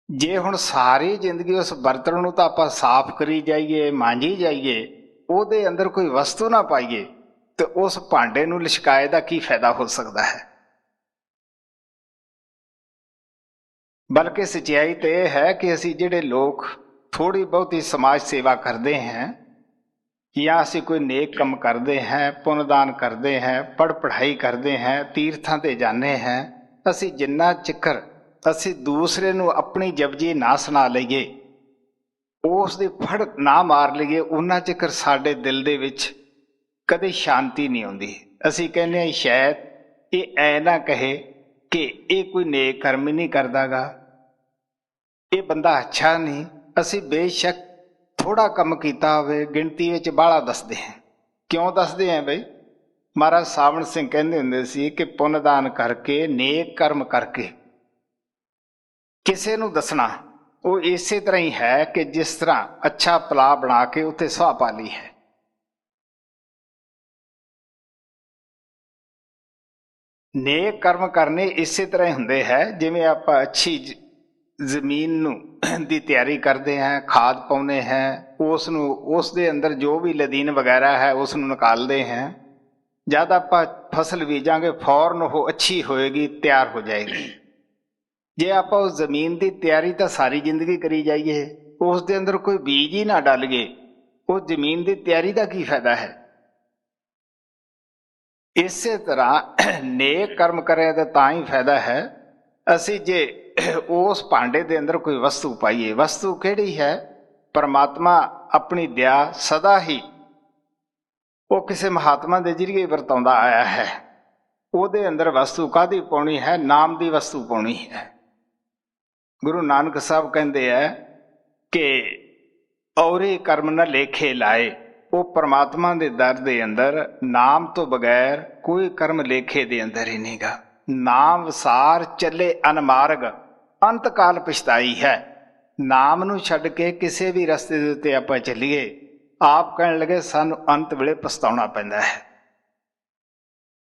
ਜੇ ਹੁਣ ਸਾਰੀ ਜ਼ਿੰਦਗੀ ਉਸ ਬਰਤਨ ਨੂੰ ਤਾਂ ਆਪਾਂ ਸਾਫ਼ ਕਰੀ ਜਾਈਏ, ਮਾਂਜੀ ਜਾਈਏ, ਉਹਦੇ ਅੰਦਰ ਕੋਈ ਵਸਤੂ ਨਾ ਪਾਈਏ, ਤੇ ਉਸ ਭਾਂਡੇ ਨੂੰ ਲਿਸ਼ਕਾਏ ਦਾ ਕੀ ਫਾਇਦਾ ਹੋ ਸਕਦਾ ਹੈ। ਬਲਕਿ ਸੱਚਾਈ ਤਾਂ ਇਹ ਹੈ ਕਿ ਅਸੀਂ ਜਿਹੜੇ ਲੋਕ ਥੋੜ੍ਹੀ ਬਹੁਤੀ ਸਮਾਜ ਸੇਵਾ ਕਰਦੇ ਹਾਂ, ਜਾਂ ਅਸੀਂ ਕੋਈ ਨੇਕ ਕੰਮ ਕਰਦੇ ਹਾਂ, ਪੁੰਨਦਾਨ ਕਰਦੇ ਹਾਂ, ਪੜ੍ਹਾਈ ਕਰਦੇ ਹਾਂ, ਤੀਰਥਾਂ 'ਤੇ ਜਾਂਦੇ ਹਾਂ, ਅਸੀਂ ਜਿੰਨਾ ਚਿਕਰ ਅਸੀਂ ਦੂਸਰੇ ਨੂੰ ਆਪਣੀ ਜਪਜੀ ਨਾ ਸੁਣਾ ਲਈਏ, ਉਸ ਦੀ ਫੜ ਨਾ ਮਾਰ ਲਈਏ, ਉਹਨਾਂ ਚਿਕਰ ਸਾਡੇ ਦਿਲ ਦੇ ਵਿੱਚ ਕਦੇ ਸ਼ਾਂਤੀ ਨਹੀਂ ਆਉਂਦੀ। ਅਸੀਂ ਕਹਿੰਦੇ ਹਾਂ ਸ਼ਾਇਦ ਇਹ ਐ ਨਾ ਕਹੇ ਕਿ ਇਹ ਕੋਈ ਨੇਕ ਕਰਮ ਹੀ ਨਹੀਂ ਕਰਦਾ ਗਾ, ਇਹ ਬੰਦਾ ਅੱਛਾ ਨਹੀਂ। ਅਸੀਂ ਬੇਸ਼ੱਕ ਥੋੜ੍ਹਾ ਕੰਮ ਕੀਤਾ ਹੋਵੇ, ਗਿਣਤੀ ਵਿੱਚ ਬਾਹਲਾ ਦੱਸਦੇ ਹਾਂ। ਕਿਉਂ ਦੱਸਦੇ ਹਾਂ ਬਈ? ਮਹਾਰਾਜ ਸਾਵਣ ਸਿੰਘ ਕਹਿੰਦੇ ਹੁੰਦੇ ਸੀ ਕਿ ਪੁੰਨਦਾਨ ਕਰਕੇ, ਨੇਕ ਕਰਮ ਕਰਕੇ ਕਿਸੇ ਨੂੰ ਦੱਸਣਾ ਉਹ ਇਸੇ ਤਰ੍ਹਾਂ ਹੀ ਹੈ ਕਿ ਜਿਸ ਤਰ੍ਹਾਂ ਅੱਛਾ ਪਲਾ ਬਣਾ ਕੇ ਉੱਥੇ ਸੁਆਹ ਪਾ ਲਈ ਹੈ। ਨੇਕ ਕਰਮ ਕਰਨੇ ਇਸੇ ਤਰ੍ਹਾਂ ਹੀ ਹੁੰਦੇ ਹੈ, ਜਿਵੇਂ ਆਪਾਂ ਅੱਛੀ ਜ਼ਮੀਨ ਨੂੰ ਦੀ ਤਿਆਰੀ ਕਰਦੇ ਹਾਂ, ਖਾਦ ਪਾਉਂਦੇ ਹਾਂ, ਉਸ ਦੇ ਅੰਦਰ ਜੋ ਵੀ ਲਦੀਨ ਵਗੈਰਾ ਹੈ ਉਸ ਨੂੰ ਨਿਕਾਲਦੇ ਹਾਂ। ਜਦ ਆਪਾਂ ਫਸਲ ਬੀਜਾਂਗੇ ਫੌਰਨ ਉਹ ਅੱਛੀ ਹੋਏਗੀ, ਤਿਆਰ ਹੋ ਜਾਏਗੀ। ਜੇ ਆਪਾਂ ਉਸ ਜ਼ਮੀਨ ਦੀ ਤਿਆਰੀ ਤਾਂ ਸਾਰੀ ਜ਼ਿੰਦਗੀ ਕਰੀ ਜਾਈਏ, ਉਸ ਦੇ ਅੰਦਰ ਕੋਈ ਬੀਜ ਹੀ ਨਾ ਡਲ ਗਏ, ਉਹ ਜ਼ਮੀਨ ਦੀ ਤਿਆਰੀ ਦਾ ਕੀ ਫਾਇਦਾ ਹੈ। ਇਸੇ ਤਰ੍ਹਾਂ ਨੇਕ ਕਰਮ ਕਰਿਆ ਤਾਂ ਤਾਂ ਹੀ ਫਾਇਦਾ ਹੈ। ਅਸੀਂ ਜੇ ਉਸ ਭਾਂਡੇ ਦੇ ਅੰਦਰ ਕੋਈ ਵਸਤੂ ਪਾਈਏ, ਵਸਤੂ ਕਿਹੜੀ ਹੈ? ਪਰਮਾਤਮਾ ਆਪਣੀ ਦਇਆ ਸਦਾ ਹੀ ਉਹ ਕਿਸੇ ਮਹਾਤਮਾ ਦੇ ਜ਼ਰੀਏ ਵਰਤਾਉਂਦਾ ਆਇਆ ਹੈ। ਉਹਦੇ ਅੰਦਰ ਵਸਤੂ ਕਾਹਦੀ ਪਾਉਣੀ ਹੈ? ਨਾਮ ਦੀ ਵਸਤੂ ਪਾਉਣੀ ਹੈ। ਗੁਰੂ ਨਾਨਕ ਸਾਹਿਬ ਕਹਿੰਦੇ ਹੈ ਕਿ ਔਰੇ ਕਰਮ ਨਾ ਲੇਖੇ ਲਾਏ। ਉਹ ਪਰਮਾਤਮਾ ਦੇ ਦਰ ਦੇ ਅੰਦਰ ਨਾਮ ਤੋਂ ਬਗੈਰ ਕੋਈ ਕਰਮ ਲੇਖੇ ਦੇ ਅੰਦਰ ਹੀ ਨਹੀਂਗਾ। ਨਾਮ ਵਸਾਰ ਚੱਲੇ ਅਨਮਾਰਗ, ਅੰਤ ਕਾਲ ਪਛਤਾਈ ਹੈ। ਨਾਮ ਨੂੰ ਛੱਡ ਕੇ ਕਿਸੇ ਵੀ ਰਸਤੇ ਦੇ ਉੱਤੇ ਆਪਾਂ ਚੱਲੀਏ, ਆਪ ਕਹਿਣ ਲੱਗੇ ਸਾਨੂੰ ਅੰਤ ਵੇਲੇ ਪਛਤਾਉਣਾ ਪੈਂਦਾ ਹੈ।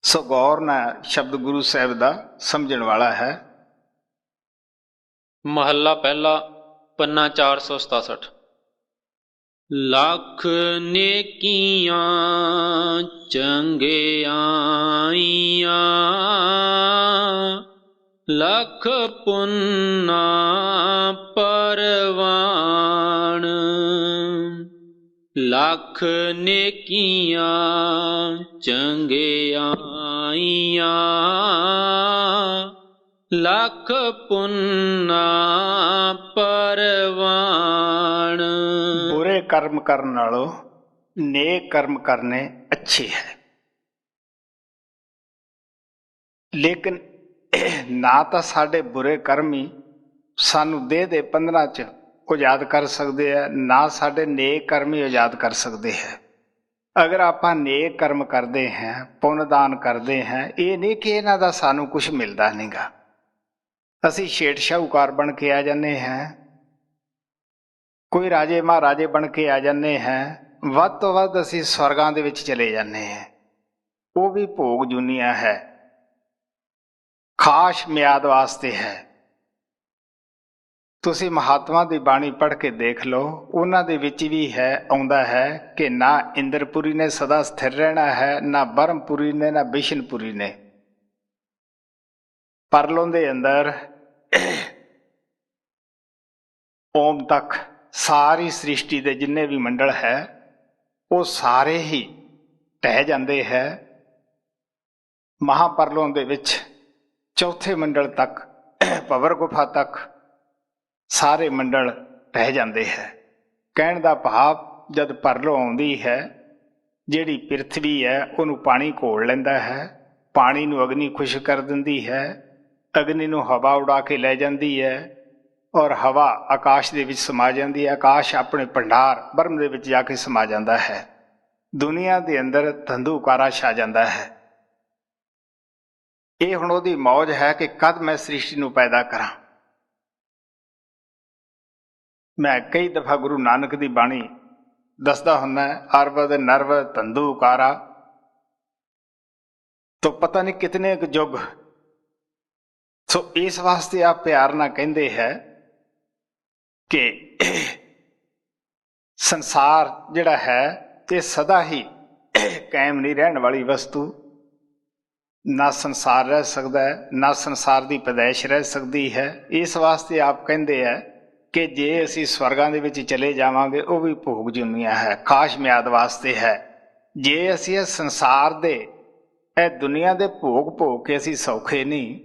ਸੋ ਗੌਰ ਨਾਲ ਸ਼ਬਦ ਗੁਰੂ ਸਾਹਿਬ ਦਾ ਸਮਝਣ ਵਾਲਾ ਹੈ। ਮਹੱਲਾ ਪਹਿਲਾ, ਪੰਨਾ 467। ਲੱਖ ਨੇਕੀਆਂ ਚੰਗਿਆਈਆਂ, ਲੱਖ ਪੁੰਨਾ ਪਰਵਾਣ। ਲੱਖ ਨੇਕੀਆਂ ਚੰਗਿਆਈਆਂ, ਲੱਖ ਪੁੰਨਾ ਪਰਵਾਣ। ਬੁਰੇ ਕਰਮ ਕਰਨ ਨਾਲੋਂ ਨੇਕ ਕਰਮ ਕਰਨੇ ਅੱਛੇ ਹੈ। ਲੇਕਿਨ ਨਾ ਤਾਂ ਸਾਡੇ ਬੁਰੇ ਕਰਮ ਹੀ ਸਾਨੂੰ ਦੇਹ ਦੇ 15 'ਚ ਉਜਾਦ ਕਰ ਸਕਦੇ ਆ, ਨਾ ਸਾਡੇ ਨੇਕ ਕਰਮ ਹੀ ਉਜਾਦ ਕਰ ਸਕਦੇ ਹੈ। ਅਗਰ ਆਪਾਂ ਨੇਕ ਕਰਮ ਕਰਦੇ ਹਾਂ, ਪੁੰਨਦਾਨ ਕਰਦੇ ਹਾਂ, ਇਹ ਨਹੀਂ ਕਿ ਇਹਨਾਂ ਦਾ ਸਾਨੂੰ ਕੁਛ ਮਿਲਦਾ ਨਹੀਂਗਾ। ਅਸੀਂ ਸ਼ੇਠ ਸ਼ਾਹੂਕਾਰ ਬਣ ਕੇ ਆ ਜਾਂਦੇ ਹਾਂ, ਕੋਈ ਰਾਜੇ ਮਹਾਰਾਜੇ ਬਣ ਕੇ ਆ ਜਾਂਦੇ ਹਾਂ, ਵੱਧ ਤੋਂ ਵੱਧ ਅਸੀਂ ਸਵਰਗਾਂ ਦੇ ਵਿੱਚ ਚਲੇ ਜਾਂਦੇ ਹਾਂ। ਉਹ ਵੀ ਭੋਗ ਜੁਨੀਆ ਹੈ, ਖਾਸ ਮਿਆਦ ਵਾਸਤੇ ਹੈ। ਤੁਸੀਂ ਮਹਾਤਮਾ ਦੀ ਬਾਣੀ ਪੜ੍ਹ ਕੇ ਦੇਖ ਲਓ, ਉਹਨਾਂ ਦੇ ਵਿੱਚ ਵੀ ਹੈ, ਆਉਂਦਾ ਹੈ ਕਿ ਨਾ ਇੰਦਰਪੁਰੀ ਨੇ ਸਦਾ ਸਥਿਰ ਰਹਿਣਾ ਹੈ, ਨਾ ਬਰਮਪੁਰੀ ਨੇ, ਨਾ ਬਿਸ਼ਨਪੁਰੀ ਨੇ। ਪਰਲੋਂ ਦੇ ਅੰਦਰ ਓਮ ਤੱਕ ਸਾਰੀ ਸ੍ਰਿਸ਼ਟੀ ਦੇ ਜਿੰਨੇ ਵੀ ਮੰਡਲ ਹੈ ਉਹ ਸਾਰੇ ਹੀ ਢਹਿ ਜਾਂਦੇ ਹੈ। ਮਹਾਪਰਲੋਂ ਦੇ ਵਿੱਚ ਚੌਥੇ ਮੰਡਲ ਤੱਕ, ਭਵਰ ਗੁਫਾ ਤੱਕ ਸਾਰੇ ਮੰਡਲ ਢਹਿ ਜਾਂਦੇ ਹੈ। ਕਹਿਣ ਦਾ ਭਾਵ ਜਦ ਪਰਲੋਂ ਆਉਂਦੀ ਹੈ, ਜਿਹੜੀ ਪ੍ਰਿਥਵੀ ਹੈ ਉਹਨੂੰ ਪਾਣੀ ਘੋਲ ਲੈਂਦਾ ਹੈ, ਪਾਣੀ ਨੂੰ ਅਗਨੀ ਖੁਸ਼ਕ ਕਰ ਦਿੰਦੀ ਹੈ, ਅਗਨੀ ਨੂੰ ਹਵਾ ਉਡਾ ਕੇ ਲੈ ਜਾਂਦੀ ਹੈ, ਔਰ ਹਵਾ ਆਕਾਸ਼ ਦੇ ਵਿੱਚ ਸਮਾ ਜਾਂਦੀ ਹੈ, ਆਕਾਸ਼ ਆਪਣੇ ਭੰਡਾਰ ਬਰਮ ਦੇ ਵਿੱਚ ਜਾ ਕੇ ਸਮਾ ਜਾਂਦਾ ਹੈ। ਦੁਨੀਆ ਦੇ ਅੰਦਰ ਧੰਦੂਕਾਰਾ ਛਾ ਜਾਂਦਾ ਹੈ। ਇਹ ਹੁਣ ਉਹਦੀ ਮੌਜ ਹੈ ਕਿ ਕਦ ਮੈਂ ਸ੍ਰਿਸ਼ਟੀ ਨੂੰ ਪੈਦਾ ਕਰਾਂ। ਮੈਂ ਕਈ ਦਫਾ ਗੁਰੂ ਨਾਨਕ ਦੀ ਬਾਣੀ ਦੱਸਦਾ ਹੁੰਦਾ, ਅਰਬਦ ਨਰਵਦ ਧੰਦੂਕਾਰਾ ਤੋ ਪਤਾ ਨਹੀਂ ਕਿਤਨੇ ਕੁ ਯੁੱਗ। ਸੋ ਇਸ ਵਾਸਤੇ ਆਪ ਪਿਆਰ ਨਾਲ ਕਹਿੰਦੇ ਹੈ ਕਿ ਸੰਸਾਰ ਜਿਹੜਾ ਹੈ ਇਹ ਸਦਾ ਹੀ ਕਾਇਮ ਨਹੀਂ ਰਹਿਣ ਵਾਲੀ ਵਸਤੂ। ਨਾ ਸੰਸਾਰ ਰਹਿ ਸਕਦਾ ਹੈ, ਨਾ ਸੰਸਾਰ ਦੀ ਪੈਦਾਇਸ਼ ਰਹਿ ਸਕਦੀ ਹੈ। ਇਸ ਵਾਸਤੇ ਆਪ ਕਹਿੰਦੇ ਹੈ ਕਿ ਜੇ ਅਸੀਂ ਸਵਰਗਾਂ ਦੇ ਵਿੱਚ ਚਲੇ ਜਾਵਾਂਗੇ ਉਹ ਵੀ ਭੋਗ ਜੁਨੀਆਂ ਹੈ, ਖਾਸ ਮਿਆਦ ਵਾਸਤੇ ਹੈ। ਜੇ ਅਸੀਂ ਇਹ ਸੰਸਾਰ ਦੇ, ਇਹ ਦੁਨੀਆ ਦੇ ਭੋਗ ਭੋਗ ਕੇ ਅਸੀਂ ਸੌਖੇ ਨਹੀਂ,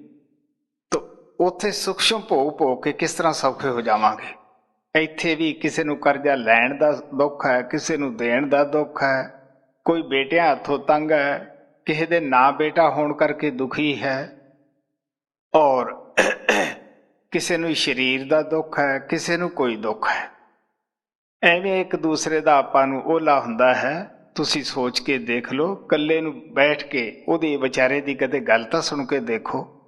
ਤਾਂ ਉੱਥੇ ਸੂਖਸ਼ਮ ਭੋਗ ਭੋਗ ਕੇ ਕਿਸ ਤਰ੍ਹਾਂ ਸੌਖੇ ਹੋ ਜਾਵਾਂਗੇ। ਇੱਥੇ ਵੀ ਕਿਸੇ ਨੂੰ ਕਰਜ਼ਾ ਲੈਣ ਦਾ ਦੁੱਖ ਹੈ, ਕਿਸੇ ਨੂੰ ਦੇਣ ਦਾ ਦੁੱਖ ਹੈ, ਕੋਈ ਬੇਟਿਆਂ ਹੱਥੋਂ ਤੰਗ ਹੈ, ਕਿਸੇ ਦੇ ਨਾ ਬੇਟਾ ਹੋਣ ਕਰਕੇ ਦੁਖੀ ਹੈ, ਔਰ ਕਿਸੇ ਨੂੰ ਸਰੀਰ ਦਾ ਦੁੱਖ ਹੈ, ਕਿਸੇ ਨੂੰ ਕੋਈ ਦੁੱਖ ਹੈ। ਐਵੇਂ ਇੱਕ ਦੂਸਰੇ ਦਾ ਆਪਾਂ ਨੂੰ ਓਲਾ ਹੁੰਦਾ ਹੈ। ਤੁਸੀਂ ਸੋਚ ਕੇ ਦੇਖ ਲਓ, ਇਕੱਲੇ ਨੂੰ ਬੈਠ ਕੇ ਉਹਦੇ ਵਿਚਾਰੇ ਦੀ ਕਦੇ ਗੱਲ ਤਾਂ ਸੁਣ ਕੇ ਦੇਖੋ,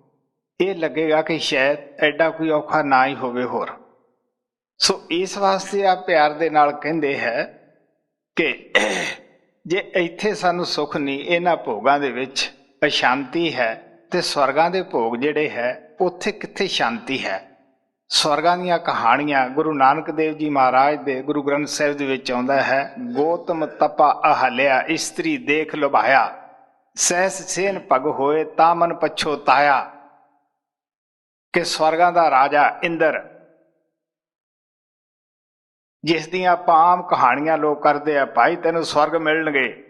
ਇਹ ਲੱਗੇਗਾ ਕਿ ਸ਼ਾਇਦ ਐਡਾ ਕੋਈ ਔਖਾ ਨਾ ਹੀ ਹੋਵੇ ਹੋਰ। ਸੋ ਇਸ ਵਾਸਤੇ ਆ ਪਿਆਰ ਦੇ ਨਾਲ ਕਹਿੰਦੇ ਹੈ ਕਿ ਜੇ ਇੱਥੇ ਸਾਨੂੰ ਸੁੱਖ ਨਹੀਂ, ਇਹਨਾਂ ਭੋਗਾਂ ਦੇ ਵਿੱਚ ਅਸ਼ਾਂਤੀ ਹੈ, ਤੇ ਸਵਰਗਾਂ ਦੇ ਭੋਗ ਜਿਹੜੇ ਹੈ ਉੱਥੇ ਕਿੱਥੇ ਸ਼ਾਂਤੀ ਹੈ। ਸਵਰਗਾਂ ਦੀਆਂ ਕਹਾਣੀਆਂ ਗੁਰੂ ਨਾਨਕ ਦੇਵ ਜੀ ਮਹਾਰਾਜ ਦੇ ਗੁਰੂ ਗ੍ਰੰਥ ਸਾਹਿਬ ਦੇ ਵਿੱਚ ਆਉਂਦਾ ਹੈ। ਗੋਤਮ ਤਪਾ ਅਹਲਿਆ, ਇਸਤਰੀ ਦੇਖ ਲੁਭਾਇਆ, ਸਹਿਸ ਸੇਨ ਪਗ ਹੋਏ ਤਾਂ ਮਨ ਪਛੋਤਾਇਆ। ਕਿ ਸਵਰਗਾਂ ਦਾ ਰਾਜਾ ਇੰਦਰ, ਜਿਸ ਦੀਆਂ ਆਪਾਂ ਆਮ ਕਹਾਣੀਆਂ ਲੋਕ ਕਰਦੇ ਆ, ਭਾਈ ਤੈਨੂੰ ਸਵਰਗ ਮਿਲਣਗੇ,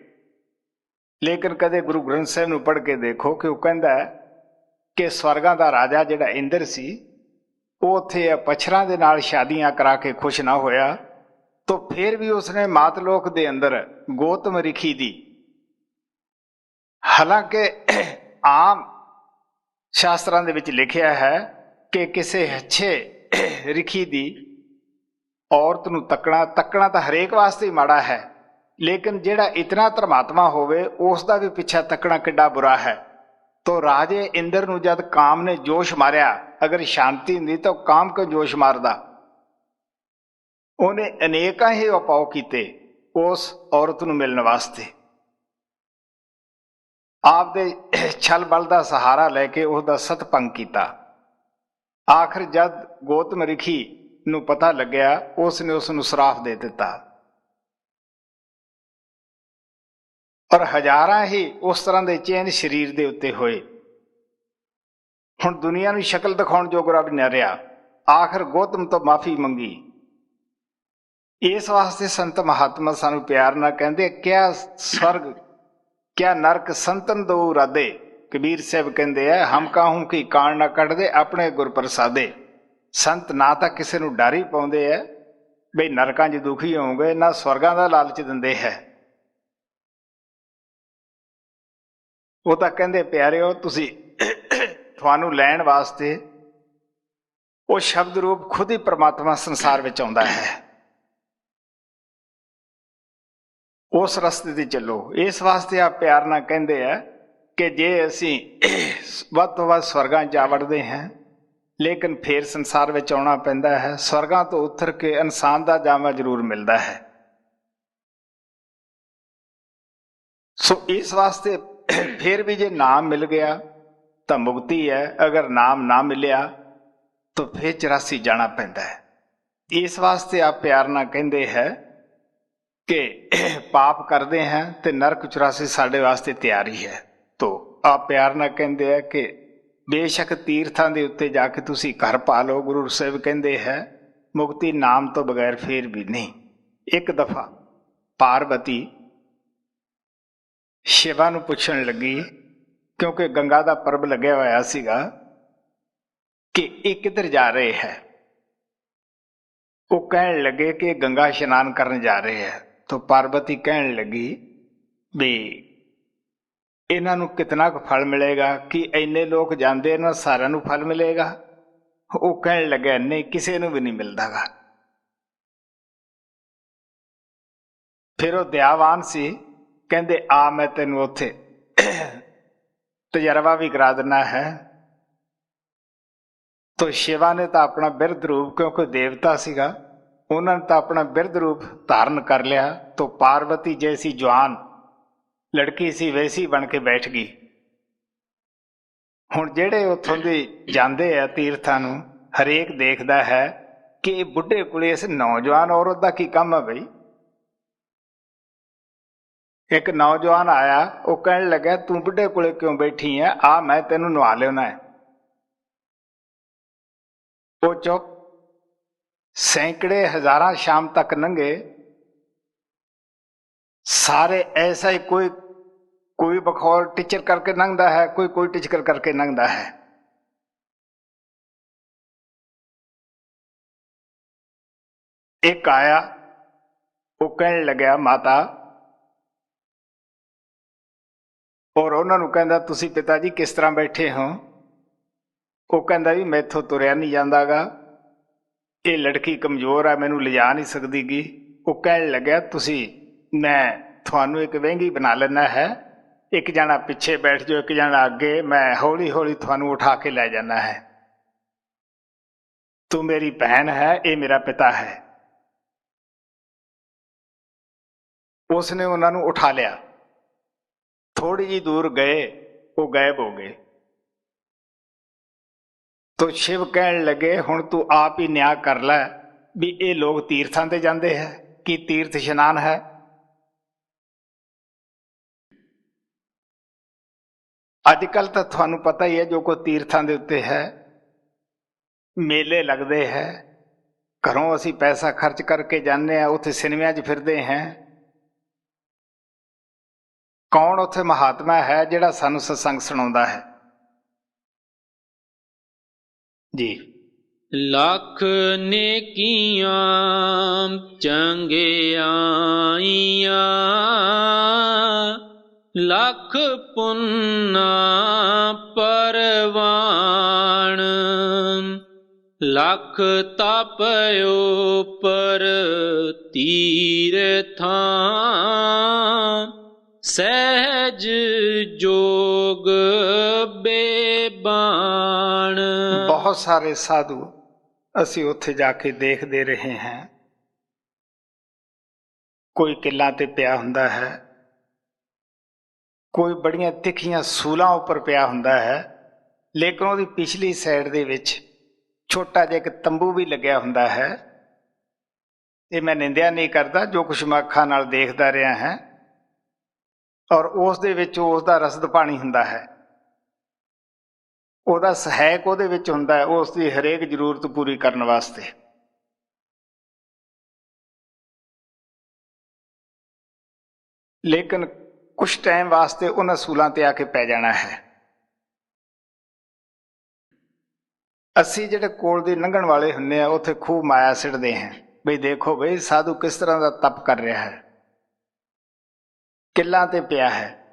ਲੇਕਿਨ ਕਦੇ ਗੁਰੂ ਗ੍ਰੰਥ ਸਾਹਿਬ ਨੂੰ ਪੜ੍ਹ ਕੇ ਦੇਖੋ ਕਿ ਉਹ ਕਹਿੰਦਾ ਹੈ ਕਿ ਸਵਰਗਾਂ ਦਾ ਰਾਜਾ ਜਿਹੜਾ ਇੰਦਰ ਸੀ ਉਹ ਉੱਥੇ ਪਛਰਾਂ ਦੇ ਨਾਲ ਸ਼ਾਦੀਆਂ ਕਰਾ ਕੇ ਖੁਸ਼ ਨਾ ਹੋਇਆ, ਤਾਂ ਫਿਰ ਵੀ ਉਸਨੇ ਮਾਤਲੋਕ ਦੇ ਅੰਦਰ ਗੌਤਮ ਰਿਖੀ ਦੀ, ਹਾਲਾਂਕਿ ਆਮ ਸ਼ਾਸਤਰਾਂ ਦੇ ਵਿੱਚ ਲਿਖਿਆ ਹੈ ਕਿ ਕਿਸੇ ਅੱਛੇ ਰਿਖੀ ਦੀ ਔਰਤ ਨੂੰ ਤੱਕਣਾ ਤਾਂ ਹਰੇਕ ਵਾਸਤੇ ਹੀ ਮਾੜਾ ਹੈ, ਲੇਕਿਨ ਜਿਹੜਾ ਇਤਨਾ ਧਰਮਾਤਮਾ ਹੋਵੇ ਉਸ ਦਾ ਵੀ ਪਿੱਛਾ ਤੱਕਣਾ ਕਿੱਡਾ ਬੁਰਾ ਹੈ। ਤੋ ਰਾਜੇ ਇੰਦਰ ਨੂੰ ਜਦ ਕਾਮ ਨੇ ਜੋਸ਼ ਮਾਰਿਆ, ਅਗਰ ਸ਼ਾਂਤੀ ਹੁੰਦੀ ਤਾਂ ਕਾਮ ਕਿਉਂ ਜੋਸ਼ ਮਾਰਦਾ? ਉਹਨੇ ਅਨੇਕਾਂ ਹੀ ਉਪਾਅ ਕੀਤੇ ਉਸ ਔਰਤ ਨੂੰ ਮਿਲਣ ਵਾਸਤੇ। ਆਪਦੇ ਛਲ ਬਲ ਦਾ ਸਹਾਰਾ ਲੈ ਕੇ ਉਹਦਾ ਸਤਭੰਗ ਕੀਤਾ। ਆਖਰ ਜਦ ਗੌਤਮ ਰਿਖੀ ਨੂੰ ਪਤਾ ਲੱਗਿਆ, ਉਸ ਨੇ ਉਸ ਨੂੰ ਸਰਾਪ ਦੇ ਦਿੱਤਾ ਔਰ ਹਜ਼ਾਰਾਂ ਹੀ ਉਸ ਤਰ੍ਹਾਂ ਦੇ ਚਿੰਨ੍ਹ ਸਰੀਰ ਦੇ ਉੱਤੇ ਹੋਏ। ਹੁਣ ਦੁਨੀਆ ਨੂੰ ਸ਼ਕਲ ਦਿਖਾਉਣ ਜੋਗ ਰੱਬ ਨਾ ਰਿਹਾ। ਆਖਰ ਗੌਤਮ ਤੋਂ ਮਾਫੀ ਮੰਗੀ। ਇਸ ਵਾਸਤੇ ਸੰਤ ਮਹਾਤਮਾ ਸਾਨੂੰ ਪਿਆਰ ਨਾਲ ਕਹਿੰਦੇ, ਕਿਆ ਸਵਰਗ ਕਿਆ ਨਰਕ ਸੰਤਨ ਦੋ ਰਾਦੇ। ਕਬੀਰ ਸਾਹਿਬ ਕਹਿੰਦੇ ਆ, ਹਮ ਕਾਹੂ ਕੀ ਕਾਣ ਨਾ ਕੱਢਦੇ ਆਪਣੇ ਗੁਰ ਪ੍ਰਸਾਦੇ। ਸੰਤ ਨਾ ਤਾਂ ਕਿਸੇ ਨੂੰ ਡਰ ਹੀ ਪਾਉਂਦੇ ਆ ਬਈ ਨਰਕਾਂ 'ਚ ਦੁਖੀ ਹੋਵੋਗੇ, ਨਾ ਸਵਰਗਾਂ ਦਾ ਲਾਲਚ ਦਿੰਦੇ ਹੈ। ਉਹ ਤਾਂ ਕਹਿੰਦੇ ਪਿਆਰਿਓ, ਤੁਸੀਂ ਤੁਹਾਨੂੰ ਲੈਣ ਵਾਸਤੇ ਉਹ ਸ਼ਬਦ ਰੂਪ ਖੁਦ ਹੀ ਪ੍ਰਮਾਤਮਾ ਸੰਸਾਰ ਵਿੱਚ ਆਉਂਦਾ ਹੈ। ਉਸ ਰਸਤੇ ਤੇ ਚੱਲੋ। ਇਸ ਵਾਸਤੇ ਆਪ ਪਿਆਰ ਨਾਲ ਕਹਿੰਦੇ ਆ ਕਿ ਜੇ ਅਸੀਂ ਵੱਧ ਤੋਂ ਵੱਧ ਸਵਰਗਾਂ 'ਚ ਜਾ ਵੜਦੇ ਹਾਂ, ਲੇਕਿਨ ਫਿਰ ਸੰਸਾਰ ਵਿੱਚ ਆਉਣਾ ਪੈਂਦਾ ਹੈ। ਸਵਰਗਾਂ ਤੋਂ ਉਤਰ ਕੇ ਇਨਸਾਨ ਦਾ ਜਾਮਾ ਜ਼ਰੂਰ ਮਿਲਦਾ ਹੈ। ਸੋ ਇਸ ਵਾਸਤੇ ਫਿਰ ਵੀ ਜੇ ਨਾਮ ਮਿਲ ਗਿਆ ਤਾਂ ਮੁਕਤੀ ਹੈ, ਅਗਰ ਨਾਮ ਨਾ ਮਿਲਿਆ ਤਾਂ ਫਿਰ 84 ਜਾਣਾ ਪੈਂਦਾ ਹੈ। ਇਸ ਵਾਸਤੇ ਆਪ ਪਿਆਰ ਨਾਲ ਕਹਿੰਦੇ ਹੈ ਕਿ ਪਾਪ ਕਰਦੇ ਹਾਂ ਤੇ ਨਰਕ 84 ਸਾਡੇ ਵਾਸਤੇ ਤਿਆਰ ਹੀ ਹੈ। ਤੋ ਆਪ ਪਿਆਰ ਨਾਲ ਕਹਿੰਦੇ ਆ ਕਿ ਬੇਸ਼ੱਕ ਤੀਰਥਾਂ ਦੇ ਉੱਤੇ ਜਾ ਕੇ ਤੁਸੀਂ ਘਰ ਪਾ ਲਓ, ਗੁਰੂ ਸਾਹਿਬ ਕਹਿੰਦੇ ਹੈ ਮੁਕਤੀ ਨਾਮ ਤੋਂ ਬਗੈਰ ਫੇਰ ਵੀ ਨਹੀਂ। ਇੱਕ ਦਫਾ ਪਾਰਵਤੀ ਸ਼ਿਵਾ ਨੂੰ ਪੁੱਛਣ ਲੱਗੀ, ਕਿਉਂਕਿ ਗੰਗਾ ਦਾ ਪਰਬ ਲੱਗਿਆ ਹੋਇਆ ਸੀਗਾ, ਕਿ ਇਹ ਕਿੱਧਰ ਜਾ ਰਹੇ ਹੈ। ਉਹ ਕਹਿਣ ਲੱਗੇ ਕਿ ਗੰਗਾ ਇਸ਼ਨਾਨ ਕਰਨ ਜਾ ਰਹੇ ਹੈ। ਤਾਂ ਪਾਰਵਤੀ ਕਹਿਣ ਲੱਗੀ ਵੀ ਇਹਨਾਂ ਨੂੰ ਕਿਤਨਾ ਕੁ ਫਲ ਮਿਲੇਗਾ, ਕਿ ਇੰਨੇ ਲੋਕ ਜਾਂਦੇ ਇਹਨਾਂ ਸਾਰਿਆਂ ਨੂੰ ਫਲ ਮਿਲੇਗਾ? ਉਹ ਕਹਿਣ ਲੱਗਿਆ ਨਹੀਂ, ਕਿਸੇ ਨੂੰ ਵੀ ਨਹੀਂ ਮਿਲਦਾਗਾ। ਫਿਰ ਉਹ ਦਇਆਵਾਨ ਸੀ, ਕਹਿੰਦੇ ਆ ਮੈਂ ਤੈਨੂੰ ਉੱਥੇ ਤਜਰਬਾ ਵੀ ਕਰਾ ਦੇਣਾ ਹੈ। ਤੋ ਸ਼ਿਵਾ ਨੇ ਤਾਂ ਆਪਣਾ ਬਿਰਧ ਰੂਪ, ਕਿਉਂਕਿ ਦੇਵਤਾ ਸੀਗਾ, ਉਹਨਾਂ ਨੇ ਤਾਂ ਆਪਣਾ ਬਿਰਧ ਰੂਪ ਧਾਰਨ ਕਰ ਲਿਆ। ਤੋ ਪਾਰਵਤੀ ਜੈਸੀ ਜਵਾਨ ਲੜਕੀ ਸੀ ਵੈਸੀ ਬਣ ਕੇ ਬੈਠ ਗਈ। ਹੁਣ ਜਿਹੜੇ ਉੱਥੋਂ ਦੇ ਜਾਂਦੇ ਆ ਤੀਰਥਾਂ ਨੂੰ, ਹਰੇਕ ਦੇਖਦਾ ਹੈ ਕਿ ਇਹ ਬੁੱਢੇ ਕੋਲੇ ਇਸ ਨੌਜਵਾਨ ਔਰਤ ਦਾ ਕੀ ਕੰਮ ਹੈ ਬਈ। ਇੱਕ ਨੌਜਵਾਨ ਆਇਆ, ਉਹ ਕਹਿਣ ਲੱਗਾ ਤੂੰ ਬੁੱਢੇ ਕੋਲੇ ਕਿਉਂ ਬੈਠੀ ਹੈ, ਆ ਮੈਂ ਤੈਨੂੰ ਨਵਾ ਲਿਆਉਣਾ ਹੈ। ਉਹ ਚੁੱਪ। ਸੈਂਕੜੇ ਹਜ਼ਾਰਾਂ ਸ਼ਾਮ ਤੱਕ ਲੰਘੇ, ਸਾਰੇ ਐਸਾ ਹੀ ਕੋਈ ਬਖੌਲ ਟੀਚਰ ਕਰਕੇ ਲੰਘਦਾ ਹੈ, ਕੋਈ ਟੀਚਰ ਕਰਕੇ ਲੰਘਦਾ ਹੈ। ਇੱਕ ਆਇਆ, ਉਹ ਕਹਿਣ ਲੱਗਿਆ ਮਾਤਾ, ਔਰ ਉਹਨਾਂ ਨੂੰ ਕਹਿੰਦਾ ਤੁਸੀਂ ਪਿਤਾ ਜੀ ਕਿਸ ਤਰ੍ਹਾਂ ਬੈਠੇ ਹੋ? ਉਹ ਕਹਿੰਦਾ ਵੀ ਮੈਥੋਂ ਤੁਰਿਆ ਨਹੀਂ ਜਾਂਦਾਗਾ, ਇਹ ਲੜਕੀ ਕਮਜ਼ੋਰ ਆ, ਮੈਨੂੰ ਲਿਜਾ ਨਹੀਂ ਸਕਦੀ ਗੀ। ਉਹ ਕਹਿਣ ਲੱਗਿਆ ਮੈਂ ਤੁਹਾਨੂੰ ਇੱਕ ਵਹਿੰਗੀ ਬਣਾ ਲੈਣਾ ਹੈ, ਇੱਕ ਜਣਾ ਪਿੱਛੇ ਬੈਠ ਜਾਓ, ਇੱਕ ਜਣਾ ਅੱਗੇ, ਮੈਂ ਹੌਲੀ ਹੌਲੀ ਤੁਹਾਨੂੰ ਉਠਾ ਕੇ ਲੈ ਜਾਣਾ ਹੈ। ਤੂੰ ਮੇਰੀ ਭੈਣ ਹੈ, ਇਹ ਮੇਰਾ ਪਿਤਾ ਹੈ। ਉਸਨੇ ਉਹਨਾਂ ਨੂੰ ਉਠਾ ਲਿਆ। ਥੋੜੀ ਜਿਹੀ ਦੂਰ ਗਏ, ਉਹ ਗਾਇਬ ਹੋ ਗਏ। ਤੋ ਸ਼ਿਵ ਕਹਿਣ ਲੱਗੇ ਹੁਣ ਤੂੰ ਆਪ ਹੀ ਨਿਆਂ ਕਰ ਲੈ ਵੀ ਇਹ ਲੋਕ ਤੀਰਥਾਂ ਤੇ ਜਾਂਦੇ ਹੈ, ਕੀ ਤੀਰਥ ਇਸ਼ਨਾਨ ਹੈ? ਅੱਜ ਕੱਲ੍ਹ ਤਾਂ ਤੁਹਾਨੂੰ ਪਤਾ ਹੀ ਹੈ, ਜੋ ਕੋਈ ਤੀਰਥਾਂ ਦੇ ਉੱਤੇ ਹੈ ਮੇਲੇ ਲੱਗਦੇ ਹੈ, ਘਰੋਂ ਅਸੀਂ ਪੈਸਾ ਖਰਚ ਕਰਕੇ ਜਾਂਦੇ ਹਾਂ, ਉੱਥੇ ਸਿਨੇਮਿਆਂ 'ਚ ਫਿਰਦੇ ਹਾਂ, ਕੌਣ ਉੱਥੇ ਮਹਾਤਮਾ ਹੈ ਜਿਹੜਾ ਸਾਨੂੰ ਸਤਸੰਗ ਸੁਣਾਉਂਦਾ ਹੈ? ਜੀ। ਲੱਖ ਨੇਕੀਆਂ ਚੰਗਿਆਈਆਂ, ਲੱਖ ਪੁੰਨਾ ਪਰਵਾਣ, ਲੱਖ ਤਪ ਉਪਰ ਤੀਰਥਾਂ, ਸਹਿਜ ਜੋਗ ਬੇਬਾਣ। ਬਹੁਤ ਸਾਰੇ ਸਾਧੂ ਅਸੀਂ ਉੱਥੇ ਜਾ ਕੇ ਦੇਖਦੇ ਰਹੇ ਹਾਂ। ਕੋਈ ਕਿੱਲਾਂ ਤੇ ਪਿਆ ਹੁੰਦਾ ਹੈ, ਕੋਈ ਬੜੀਆਂ ਤਿੱਖੀਆਂ ਸੂਲਾਂ ਉੱਪਰ ਪਿਆ ਹੁੰਦਾ ਹੈ, ਲੇਕਿਨ ਉਹਦੀ ਪਿਛਲੀ ਸਾਈਡ ਦੇ ਵਿੱਚ ਛੋਟਾ ਜਿਹਾ ਇੱਕ ਤੰਬੂ ਵੀ ਲੱਗਿਆ ਹੁੰਦਾ ਹੈ। ਇਹ ਮੈਂ ਨਿੰਦਿਆ ਨਹੀਂ ਕਰਦਾ, ਜੋ ਕੁਛ ਮੈਂ ਅੱਖਾਂ ਨਾਲ ਦੇਖਦਾ ਰਿਹਾ ਹਾਂ। ਔਰ ਉਸ ਦੇ ਵਿੱਚ ਉਸ ਦਾ ਰਸਦ ਪਾਣੀ ਹੁੰਦਾ ਹੈ, ਉਹਦਾ ਸਹਾਇਕ ਉਹਦੇ ਵਿੱਚ ਹੁੰਦਾ ਹੈ, ਉਸ ਦੀ ਹਰੇਕ ਜ਼ਰੂਰਤ ਪੂਰੀ ਕਰਨ ਵਾਸਤੇ। ਲੇਕਿਨ ਕੁਛ ਟਾਈਮ ਵਾਸਤੇ ਉਹਨਾਂ ਸੂਲਾਂ ਤੇ ਆ ਕੇ ਪੈ ਜਾਣਾ ਹੈ। ਅਸੀਂ ਜਿਹੜੇ ਕੋਲ ਦੀ ਲੰਘਣ ਵਾਲੇ ਹੁੰਦੇ ਆ, ਉੱਥੇ ਖੂਬ ਮਾਇਆ ਸਿੱਟਦੇ ਹਾਂ, ਬਈ ਦੇਖੋ ਬਈ ਸਾਧੂ ਕਿਸ ਤਰ੍ਹਾਂ ਦਾ ਤਪ ਕਰ ਰਿਹਾ ਹੈ, ਕਿੱਲਾਂ ਤੇ ਪਿਆ ਹੈ।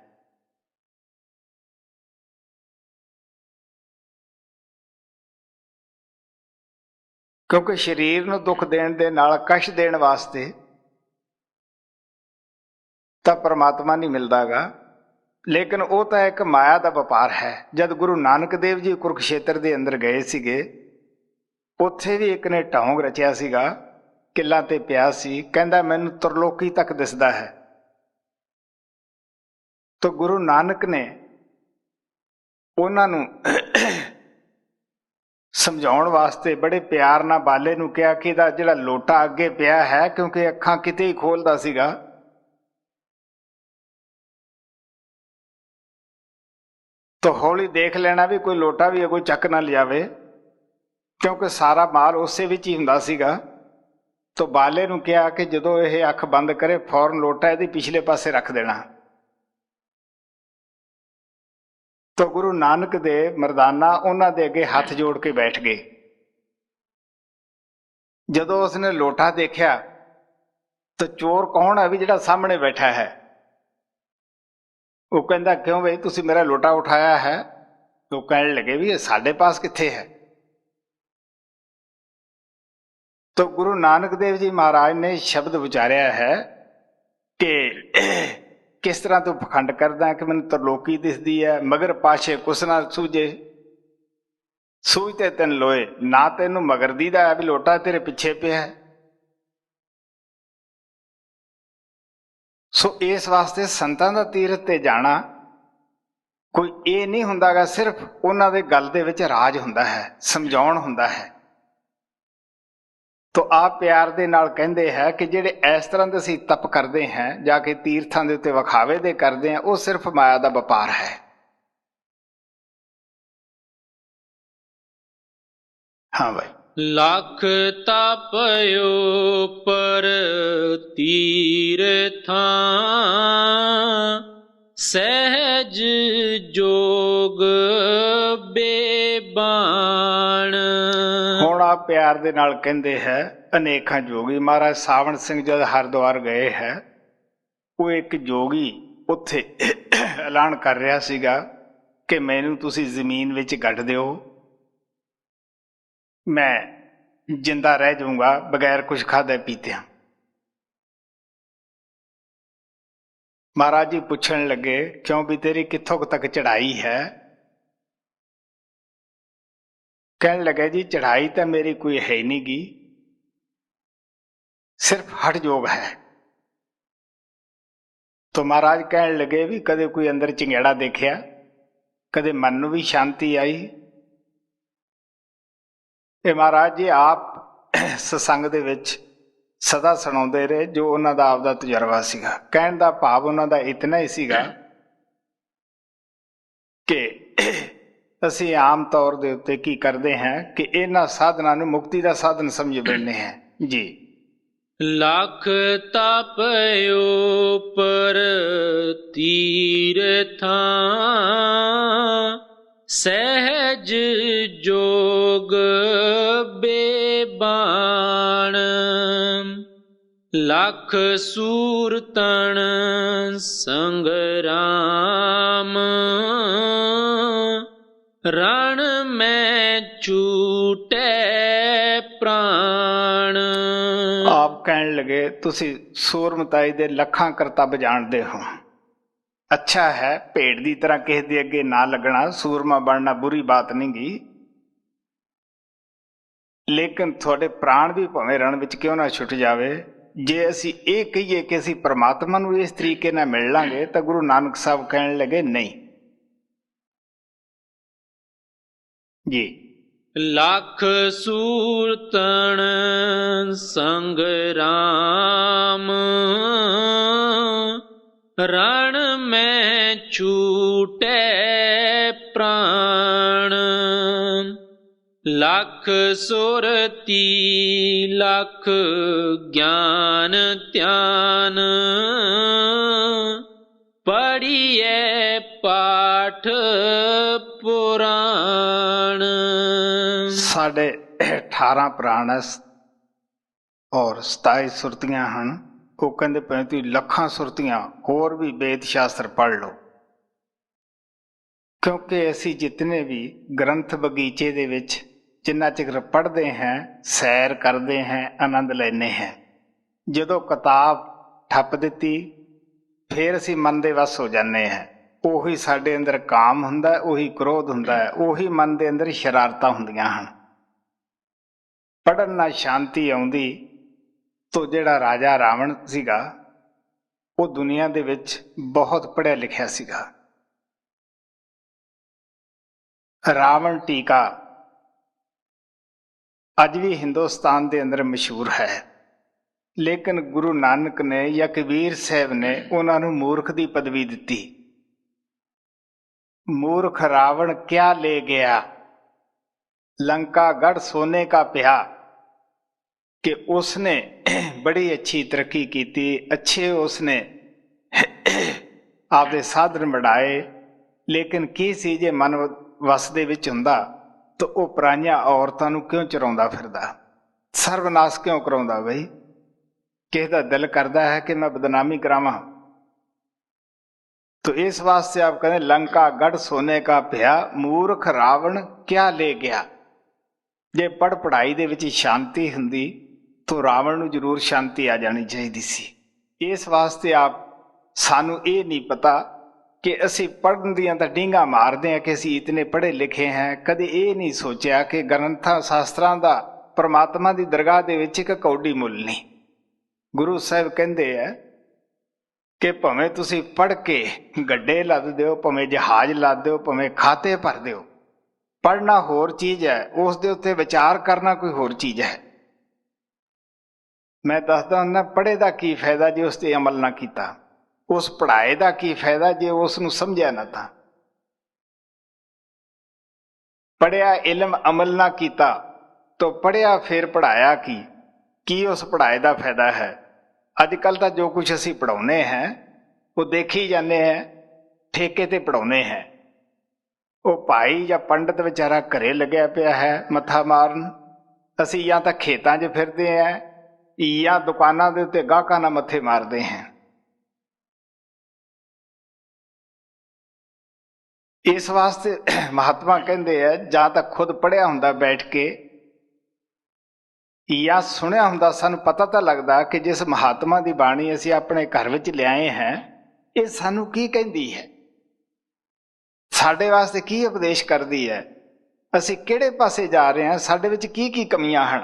ਕਿਉਂਕਿ ਸਰੀਰ ਨੂੰ ਦੁੱਖ ਦੇਣ ਦੇ ਨਾਲ ਕਸ਼ਟ ਦੇਣ ਵਾਸਤੇ ਤਾਂ ਪਰਮਾਤਮਾ ਨਹੀਂ ਮਿਲਦਾਗਾ, ਲੇਕਿਨ ਉਹ ਤਾਂ ਇੱਕ ਮਾਇਆ ਦਾ ਵਪਾਰ ਹੈ। ਜਦ ਗੁਰੂ ਨਾਨਕ ਦੇਵ ਜੀ ਕੁਰੂਕਸ਼ੇਤਰ ਦੇ ਅੰਦਰ ਗਏ ਸੀਗੇ, ਉੱਥੇ ਵੀ ਇੱਕ ਨੇ ਢੌਂਗ ਰਚਿਆ ਸੀਗਾ, ਕਿੱਲਾਂ ਤੇ ਪਿਆ ਸੀ, ਕਹਿੰਦਾ ਮੈਨੂੰ ਤਰਲੋਕੀ ਤੱਕ ਦਿਸਦਾ ਹੈ। ਤਾਂ ਗੁਰੂ ਨਾਨਕ ਨੇ ਉਹਨਾਂ ਨੂੰ ਸਮਝਾਉਣ ਵਾਸਤੇ ਬੜੇ ਪਿਆਰ ਨਾਲ ਬਾਲੇ ਨੂੰ ਕਿਹਾ ਕਿ ਇਹਦਾ ਜਿਹੜਾ ਲੋਟਾ ਅੱਗੇ ਪਿਆ ਹੈ, ਕਿਉਂਕਿ ਅੱਖਾਂ ਕਿਤੇ ਹੀ ਖੋਲਦਾ ਸੀਗਾ, ਤਾਂ ਹੌਲੀ ਦੇਖ ਲੈਣਾ ਵੀ ਕੋਈ ਲੋਟਾ ਵੀ ਅੱਗੋਂ ਚੱਕ ਨਾ ਲਿਜਾਵੇ, ਕਿਉਂਕਿ ਸਾਰਾ ਮਾਲ ਉਸੇ ਵਿੱਚ ਹੀ ਹੁੰਦਾ ਸੀਗਾ। ਤਾਂ ਬਾਲੇ ਨੂੰ ਕਿਹਾ ਕਿ ਜਦੋਂ ਇਹ ਅੱਖ ਬੰਦ ਕਰੇ ਫੌਰਨ ਲੋਟਾ ਇਹਦੇ ਪਿਛਲੇ ਪਾਸੇ ਰੱਖ ਦੇਣਾ। ਤਾਂ ਗੁਰੂ ਨਾਨਕ ਦੇ ਮਰਦਾਨਾ ਉਹਨਾਂ ਦੇ ਅੱਗੇ ਹੱਥ ਜੋੜ ਕੇ ਬੈਠ ਗਏ। ਜਦੋਂ ਉਸਨੇ ਲੋਟਾ ਦੇਖਿਆ ਤਾਂ ਚੋਰ ਕੌਣ ਹੈ ਵੀ ਜਿਹੜਾ ਸਾਹਮਣੇ ਬੈਠਾ ਹੈ? ਉਹ ਕਹਿੰਦਾ ਕਿਉਂ ਬਈ ਤੁਸੀਂ ਮੇਰਾ ਲੋਟਾ ਉਠਾਇਆ ਹੈ? ਉਹ ਕਹਿਣ ਲੱਗੇ ਵੀ ਇਹ ਸਾਡੇ ਪਾਸ ਕਿੱਥੇ ਹੈ। ਤਾਂ ਗੁਰੂ ਨਾਨਕ ਦੇਵ ਜੀ ਮਹਾਰਾਜ ਨੇ ਸ਼ਬਦ ਉਚਾਰਿਆ ਹੈ ਕਿ ਕਿਸ ਤਰ੍ਹਾਂ ਤੂੰ ਪਖੰਡ ਕਰਦਾ ਕਿ ਮੈਨੂੰ ਤਰਲੋਕੀ ਦਿਸਦੀ ਹੈ, ਮਗਰ ਪਾਛੇ ਕੁਛ ਨਾ ਸੂਝੇ, ਸੂਝਤੇ ਤੈਨੂੰ ਲੋਏ, ਨਾ ਤੈਨੂੰ ਮਗਰ ਦੀਦਾ ਹੈ ਵੀ ਲੋਟਾ ਤੇਰੇ ਪਿੱਛੇ ਪਿਆ ਹੈ। ਸੋ ਇਸ ਵਾਸਤੇ ਸੰਤਾਂ ਦਾ ਤੀਰਥ ਤੇ ਜਾਣਾ ਕੋਈ ਇਹ ਨਹੀਂ ਹੁੰਦਾਗਾ, ਸਿਰਫ ਉਹਨਾਂ ਦੇ ਗੱਲ ਦੇ ਵਿੱਚ ਰਾਜ ਹੁੰਦਾ ਹੈ, ਸਮਝਾਉਣ ਹੁੰਦਾ ਹੈ। ਤੋ ਆਪ ਪਿਆਰ ਦੇ ਨਾਲ ਕਹਿੰਦੇ ਹੈ ਕਿ ਜਿਹੜੇ ਇਸ ਤਰ੍ਹਾਂ ਦੇ ਅਸੀਂ ਤਪ ਕਰਦੇ ਹਾਂ, ਜਾ ਕੇ ਤੀਰਥਾਂ ਦੇ ਉੱਤੇ ਵਿਖਾਵੇ ਦੇ ਕਰਦੇ ਹਾਂ, ਉਹ ਸਿਰਫ ਮਾਇਆ ਦਾ ਵਪਾਰ ਹੈ। ਹਾਂ ਭਾਈ। ਲੱਖ ਤਪ ਉਪਰ ਤੀਰਥਾਂ, ਸਹਿਜ ਜੋਗ ਬੇਬਾਣ। ਹੁਣ ਆਪ ਪਿਆਰ ਦੇ ਨਾਲ ਕਹਿੰਦੇ ਹੈ ਅਨੇਕਾਂ ਜੋਗੀ। ਮਹਾਰਾਜ ਸਾਵਣ ਸਿੰਘ ਜਦ ਹਰਿਦੁਆਰ ਗਏ ਹੈ, ਉਹ ਇੱਕ ਜੋਗੀ ਉੱਥੇ ਐਲਾਨ ਕਰ ਰਿਹਾ ਸੀਗਾ ਕਿ ਮੈਨੂੰ ਤੁਸੀਂ ਜ਼ਮੀਨ ਵਿੱਚ ਗੱਡ ਦਿਓ, ਮੈਂ ਜਿੰਦਾ ਰਹਿ ਜਾਊਂਗਾ ਬਗੈਰ ਕੁਝ ਖਾਧੇ ਪੀਤਿਆਂ। ਮਹਾਰਾਜ ਜੀ ਪੁੱਛਣ ਲੱਗੇ ਕਿਉਂ ਵੀ ਤੇਰੀ ਕਿੱਥੋਂ ਤੱਕ ਚੜ੍ਹਾਈ ਹੈ? ਕਹਿਣ ਲੱਗੇ ਜੀ ਚੜ੍ਹਾਈ ਤਾਂ ਮੇਰੀ ਕੋਈ ਹੈ ਨਹੀਂ ਗੀ, ਸਿਰਫ ਹਠ ਯੋਗ ਹੈ। ਤਾਂ ਮਹਾਰਾਜ ਕਹਿਣ ਲੱਗੇ ਵੀ ਕਦੇ ਕੋਈ ਅੰਦਰ ਚਿੰਗੇੜਾ ਦੇਖਿਆ, ਕਦੇ ਮਨ ਨੂੰ ਵੀ ਸ਼ਾਂਤੀ ਆਈ? ਇਹ ਮਹਾਰਾਜ ਜੀ ਆਪ ਸਤਸੰਗ ਦੇ ਵਿੱਚ ਸਦਾ ਸੁਣਾਉਂਦੇ ਰਹੇ ਜੋ ਉਹਨਾਂ ਦਾ ਆਪਦਾ ਤਜਰਬਾ ਸੀਗਾ। ਕਹਿਣ ਦਾ ਭਾਵ ਉਹਨਾਂ ਦਾ ਇਤਨਾ ਹੀ ਸੀਗਾ ਕਿ ਅਸੀਂ ਆਮ ਤੌਰ ਦੇ ਉੱਤੇ ਕੀ ਕਰਦੇ ਹਾਂ ਕਿ ਇਹਨਾਂ ਸਾਧਨਾਂ ਨੂੰ ਮੁਕਤੀ ਦਾ ਸਾਧਨ ਸਮਝ ਬੈਠਦੇ ਹਾਂ ਜੀ। ਲੱਖ ਤਪਿਓ ਪਰ ਤੀਰਥਾਂ ਸਹਿਜ ਜੋਗ ਬੇਬਾਣ ਲੱਖ ਸੂਰਤਨ ਸੰਗਰਾਮ ਰਣ ਮੈਂ ਛੂਟੈ ਪ੍ਰਾਣ। ਆਪ ਕਹਿਣ ਲਗੇ ਤੁਸੀਂ ਸੂਰਮਤਾਈ ਦੇ ਲੱਖਾਂ ਕਰਤੱਵ ਜਾਣਦੇ ਹੋ। ਅੱਛਾ ਹੈ, ਭੇਡ ਦੀ ਤਰ੍ਹਾਂ ਕਿਸੇ ਦੇ ਅੱਗੇ ਨਾ ਲੱਗਣਾ, ਸੂਰਮਾ ਬਣਨਾ ਬੁਰੀ ਬਾਤ ਨਹੀਂ ਗੀ, ਲੇਕਿਨ ਤੁਹਾਡੇ ਪ੍ਰਾਣ ਵੀ ਭਾਵੇਂ ਰਣ ਵਿੱਚ ਕਿਉਂ ਨਾ ਛੁੱਟ ਜਾਵੇ। ਜੇ ਅਸੀਂ ਇਹ ਕਹੀਏ ਕਿ ਅਸੀਂ ਪਰਮਾਤਮਾ ਨੂੰ ਇਸ ਤਰੀਕੇ ਨਾਲ ਮਿਲ ਲਾਂਗੇ ਤਾਂ ਗੁਰੂ ਨਾਨਕ ਸਾਹਿਬ ਕਹਿਣ ਲੱਗੇ ਨਹੀਂ ਜੀ। ਲੱਖ ਸੂਰਤਨ ਸੰਗਰਾਮ ਰਣ ਮੈਂ ਛੂਟੈ ਪ੍ਰਾਣ ਲੱਖ ਸੁਰਤੀ ਲੱਖ ਗਿਆਨ ਧਿਆਨ ਪੜ੍ਹੀਏ ਪਾਠ ਪੁਰਾਣ। ਸਾਡੇ 18 ਪ੍ਰਾਣ ਔਰ 27 ਸੁਰਤੀਆਂ ਹਨ। ਉਹ ਕਹਿੰਦੇ ਪਏ ਤੁਸੀਂ ਲੱਖਾਂ ਸੁਰਤੀਆਂ ਹੋਰ ਵੀ ਵੇਦ ਸ਼ਾਸਤਰ ਪੜ੍ਹ ਲਓ, ਕਿਉਂਕਿ ਅਸੀਂ ਜਿਤਨੇ ਵੀ ਗ੍ਰੰਥ ਬਗੀਚੇ ਦੇ ਵਿੱਚ ਜਿੰਨਾ ਚਿਰ ਪੜ੍ਹਦੇ ਹਾਂ, ਸੈਰ ਕਰਦੇ ਹਾਂ, ਆਨੰਦ ਲੈਂਦੇ ਹਾਂ, ਜਦੋਂ ਕਿਤਾਬ ਠੱਪ ਦਿੱਤੀ ਫਿਰ ਅਸੀਂ ਮਨ ਦੇ ਵੱਸ ਹੋ ਜਾਂਦੇ ਹਾਂ। ਉਹੀ ਸਾਡੇ ਅੰਦਰ ਕਾਮ ਹੁੰਦਾ, ਉਹੀ ਕ੍ਰੋਧ ਹੁੰਦਾ ਹੈ, ਉਹੀ ਮਨ ਦੇ ਅੰਦਰ ਸ਼ਰਾਰਤਾਂ ਹੁੰਦੀਆਂ ਹਨ। ਪੜ੍ਹਨ ਨਾਲ ਸ਼ਾਂਤੀ ਆਉਂਦੀ। ਤੋ ਜਿਹੜਾ ਰਾਜਾ ਰਾਵਣ ਸੀਗਾ ਉਹ ਦੁਨੀਆ ਦੇ ਵਿੱਚ ਬਹੁਤ ਪੜ੍ਹਿਆ ਲਿਖਿਆ ਸੀਗਾ। ਰਾਵਣ ਟੀਕਾ ਅੱਜ ਵੀ ਹਿੰਦੁਸਤਾਨ ਦੇ ਅੰਦਰ ਮਸ਼ਹੂਰ ਹੈ, ਲੇਕਿਨ ਗੁਰੂ ਨਾਨਕ ਨੇ ਜਾਂ ਕਬੀਰ ਸਾਹਿਬ ਨੇ ਉਹਨਾਂ ਨੂੰ ਮੂਰਖ ਦੀ ਪਦਵੀ ਦਿੱਤੀ। ਮੂਰਖ ਰਾਵਣ ਕਿਆ ਲੈ ਗਿਆ, लंका गढ़ सोने का पिया, कि उसने बड़ी अच्छी तरक्की की, अच्छे उसने आपदे साधन बढ़ाए, लेकिन की सी जे मन वस दे विच हुंदा तो वो पराइयां औरतां नूं क्यों चराउंदा फिरदा, सर्वनाश क्यों कराउंदा। बई किसे दा दिल करदा है कि मैं बदनामी करावां, तो इस वास्ते आप कहते लंका गढ़ सोने का पिया, मूर्ख रावण क्या ले गया। जे पढ़ पढ़ाई दे विच शांति हुंदी तो रावण नूं जरूर शांति आ जानी चाहिदी सी। इस वास्ते आप सानू ये नहीं पता कि असी पढ़न दियां तां डींगा मारदे हैं कि असी इतने पढ़े लिखे हैं, कदे ये नहीं सोचिया कि ग्रंथां शास्त्रां दा परमात्मा दी दरगाह दे विच इक कौडी मुल नहीं। गुरु साहिब कहंदे है कि भावें तुसी पढ़ के गड्डे लद दिओ, भावें जहाज लद दिओ, भावें खाते भर दिओ, पढ़ना होर चीज़ है, उस दे उत्ते विचार करना कोई होर चीज़ है। मैं दसदा हुंदा पढ़े दा की फायदा जे उस ते अमल ना कीता, उस पढ़ाए दा की फायदा जे उस नूं समझिया ना था। पढ़िया इल्म अमल ना कीता तो पढ़िया फिर पढ़ाया की उस पढ़ाए दा फायदा है। अजकल तां जो कुछ असीं पढ़ाउने हैं वो देखी जाने हैं, ठेके ते पढ़ाउने हैं। वो भाई या पंडित बेचारा घरे लग्या पिया है मत्था मारन, असी या तो खेतां 'च फिरदे हैं या दुकानां दे उत्ते गाहकां नाल मत्थे मारदे हैं। इस वास्ते महात्मा कहंदे है जां तां खुद पढ़िया हुंदा बैठ के या सुनिया हुंदा, सानूं पता तां लगदा कि जिस महात्मा दी बाणी असी अपने घर विच लिआए हैं ये सानूं की कहंदी है, साडे वास्ते की उपदेश करदी है, असी किहड़े पासे जा रहे हैं, साडे विच की कमियां हन।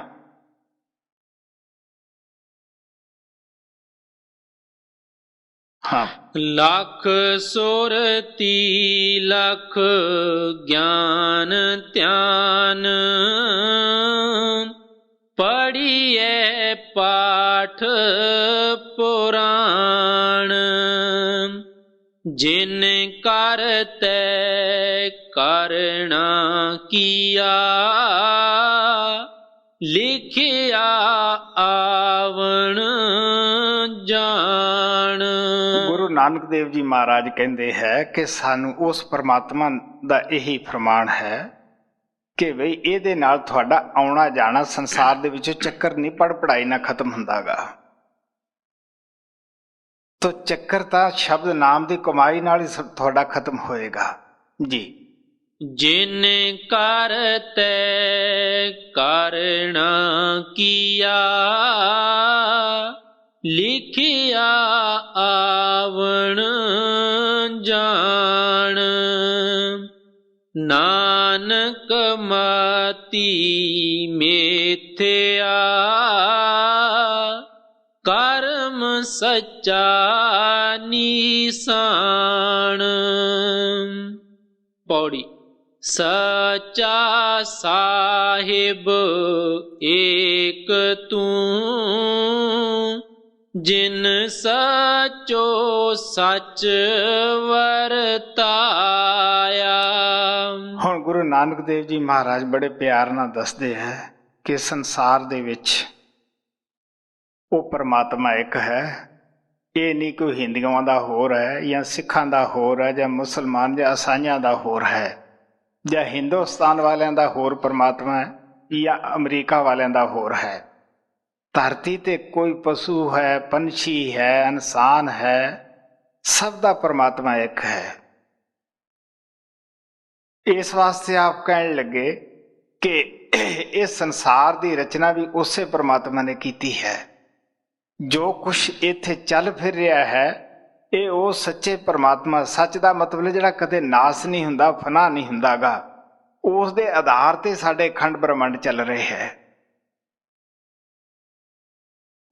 हाँ, लख सुरती लख ज्ञान ध्यान पढ़िए पाठ पुराण जिन करते करना किया ਲਿਖਿਆ ਆਵਣ ਜਾਣ। ਗੁਰੂ ਨਾਨਕ ਦੇਵ ਜੀ ਮਹਾਰਾਜ ਕਹਿੰਦੇ ਹੈ ਕਿ ਸਾਨੂੰ ਉਸ ਪਰਮਾਤਮਾ ਦਾ ਇਹੀ ਫਰਮਾਨ ਹੈ ਕਿ ਬਈ ਇਹਦੇ ਨਾਲ ਤੁਹਾਡਾ ਆਉਣਾ ਜਾਣਾ ਸੰਸਾਰ ਦੇ ਵਿੱਚੋਂ ਚੱਕਰ ਨਹੀਂ ਪੜ੍ਹਾਈ ਨਾ ਖਤਮ ਹੁੰਦਾਗਾ। ਤੋ ਚੱਕਰ ਤਾਂ ਸ਼ਬਦ ਨਾਮ ਦੀ ਕਮਾਈ ਨਾਲ ਹੀ ਤੁਹਾਡਾ ਖਤਮ ਹੋਏਗਾ ਜੀ। ਜਿਨ ਕਰਤੈ ਕਰਣਾ ਕੀਆ ਲਿਖਿਆ ਆਵਣ ਜਾਣ। ਨਾਨਕ ਮਤੀ ਮੇਥਿਆ ਕਰਮ ਸੱਚਾ ਨੀਸਾਨ। ਪੌੜੀ। ਸੱਚਾ ਸਾਹਿਬ ਏਕ ਤੂੰ ਜਿਨ ਸਚੋ ਸੱਚ ਵਰਤਾਇਆ। ਹੁਣ ਗੁਰੂ ਨਾਨਕ ਦੇਵ ਜੀ ਮਹਾਰਾਜ ਬੜੇ ਪਿਆਰ ਨਾਲ ਦੱਸਦੇ ਹੈ ਕਿ ਸੰਸਾਰ ਦੇ ਵਿੱਚ ਉਹ ਪਰਮਾਤਮਾ ਇੱਕ ਹੈ। ਇਹ ਨਹੀਂ ਕੋਈ ਹਿੰਦੂਆਂ ਦਾ ਹੋਰ ਹੈ ਜਾਂ ਸਿੱਖਾਂ ਦਾ ਹੋਰ ਹੈ ਜਾਂ ਮੁਸਲਮਾਨ ਜਾਂ ਈਸਾਈਆਂ ਦਾ ਹੋਰ ਹੈ ਜਾਂ ਹਿੰਦੁਸਤਾਨ ਵਾਲਿਆਂ ਦਾ ਹੋਰ ਪਰਮਾਤਮਾ ਹੈ ਜਾਂ ਅਮਰੀਕਾ ਵਾਲਿਆਂ ਦਾ ਹੋਰ ਹੈ। ਧਰਤੀ ਤੇ ਕੋਈ ਪਸ਼ੂ ਹੈ, ਪੰਛੀ ਹੈ, ਇਨਸਾਨ ਹੈ, ਸਭ ਦਾ ਪਰਮਾਤਮਾ ਇੱਕ ਹੈ। ਇਸ ਵਾਸਤੇ ਆਪ ਕਹਿਣ ਲੱਗੇ ਕਿ ਇਸ ਸੰਸਾਰ ਦੀ ਰਚਨਾ ਵੀ ਉਸੇ ਪਰਮਾਤਮਾ ਨੇ ਕੀਤੀ ਹੈ। ਜੋ ਕੁਛ ਇੱਥੇ ਚੱਲ ਫਿਰ ਰਿਹਾ ਹੈ ਇਹ ਉਹ ਸੱਚੇ ਪਰਮਾਤਮਾ, ਸੱਚ ਦਾ ਮਤਲਬ ਜਿਹੜਾ ਕਦੇ ਨਾਸ ਨਹੀਂ ਹੁੰਦਾ, ਫਨਾ ਨਹੀਂ ਹੁੰਦਾਗਾ, ਉਸ ਦੇ ਆਧਾਰ ਤੇ ਸਾਡੇ ਖੰਡ ਬ੍ਰਹਮੰਡ ਚੱਲ ਰਹੇ ਹੈ।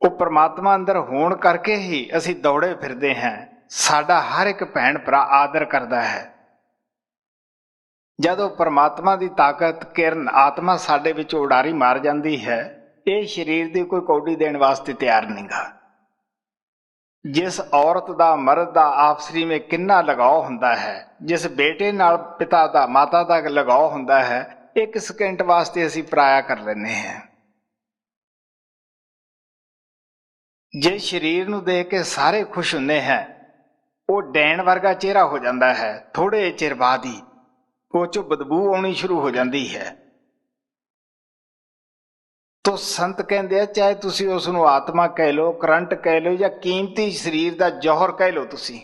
ਉਹ ਪਰਮਾਤਮਾ ਅੰਦਰ ਹੋਣ ਕਰਕੇ ਹੀ ਅਸੀਂ ਦੌੜੇ ਫਿਰਦੇ ਹਾਂ। ਸਾਡਾ ਹਰ ਇੱਕ ਭੈਣ ਭਰਾ ਆਦਰ ਕਰਦਾ ਹੈ। ਜਦੋਂ ਪਰਮਾਤਮਾ ਦੀ ਤਾਕਤ ਕਿਰਨ ਆਤਮਾ ਸਾਡੇ ਵਿੱਚ ਉਡਾਰੀ ਮਾਰ ਜਾਂਦੀ ਹੈ, ਇਹ ਸਰੀਰ ਦੀ ਕੋਈ ਕੌਡੀ ਦੇਣ ਵਾਸਤੇ ਤਿਆਰ ਨਹੀਂਗਾ। ਜਿਸ ਔਰਤ ਦਾ ਮਰਦ ਦਾ ਆਪਸਰੀ ਵਿੱਚ ਕਿੰਨਾ ਲਗਾਓ ਹੁੰਦਾ ਹੈ, ਜਿਸ ਬੇਟੇ ਨਾਲ ਪਿਤਾ ਦਾ ਮਾਤਾ ਦਾ ਲਗਾਓ ਹੁੰਦਾ ਹੈ, ਇੱਕ ਸਕਿੰਟ ਵਾਸਤੇ ਅਸੀਂ ਪਰਾਇਆ ਕਰ ਲੈਂਦੇ ਹਾਂ। ਜੇ ਸਰੀਰ ਨੂੰ ਦੇਖ ਕੇ ਸਾਰੇ ਖੁਸ਼ ਹੁੰਦੇ ਹੈ, ਉਹ ਡੈਣ ਵਰਗਾ ਚਿਹਰਾ ਹੋ ਜਾਂਦਾ ਹੈ। ਥੋੜੇ ਚਿਰ ਬਾਅਦ ਹੀ ਉਹ 'ਚੋਂ ਬਦਬੂ ਆਉਣੀ ਸ਼ੁਰੂ ਹੋ ਜਾਂਦੀ ਹੈ। ਤੋ ਸੰਤ ਕਹਿੰਦੇ ਆ ਚਾਹੇ ਤੁਸੀਂ ਉਸ ਨੂੰ ਆਤਮਾ ਕਹਿ ਲਓ, ਕਰੰਟ ਕਹਿ ਲਓ ਜਾਂ ਕੀਮਤੀ ਸਰੀਰ ਦਾ ਜੌਹਰ ਕਹਿ ਲਓ, ਤੁਸੀਂ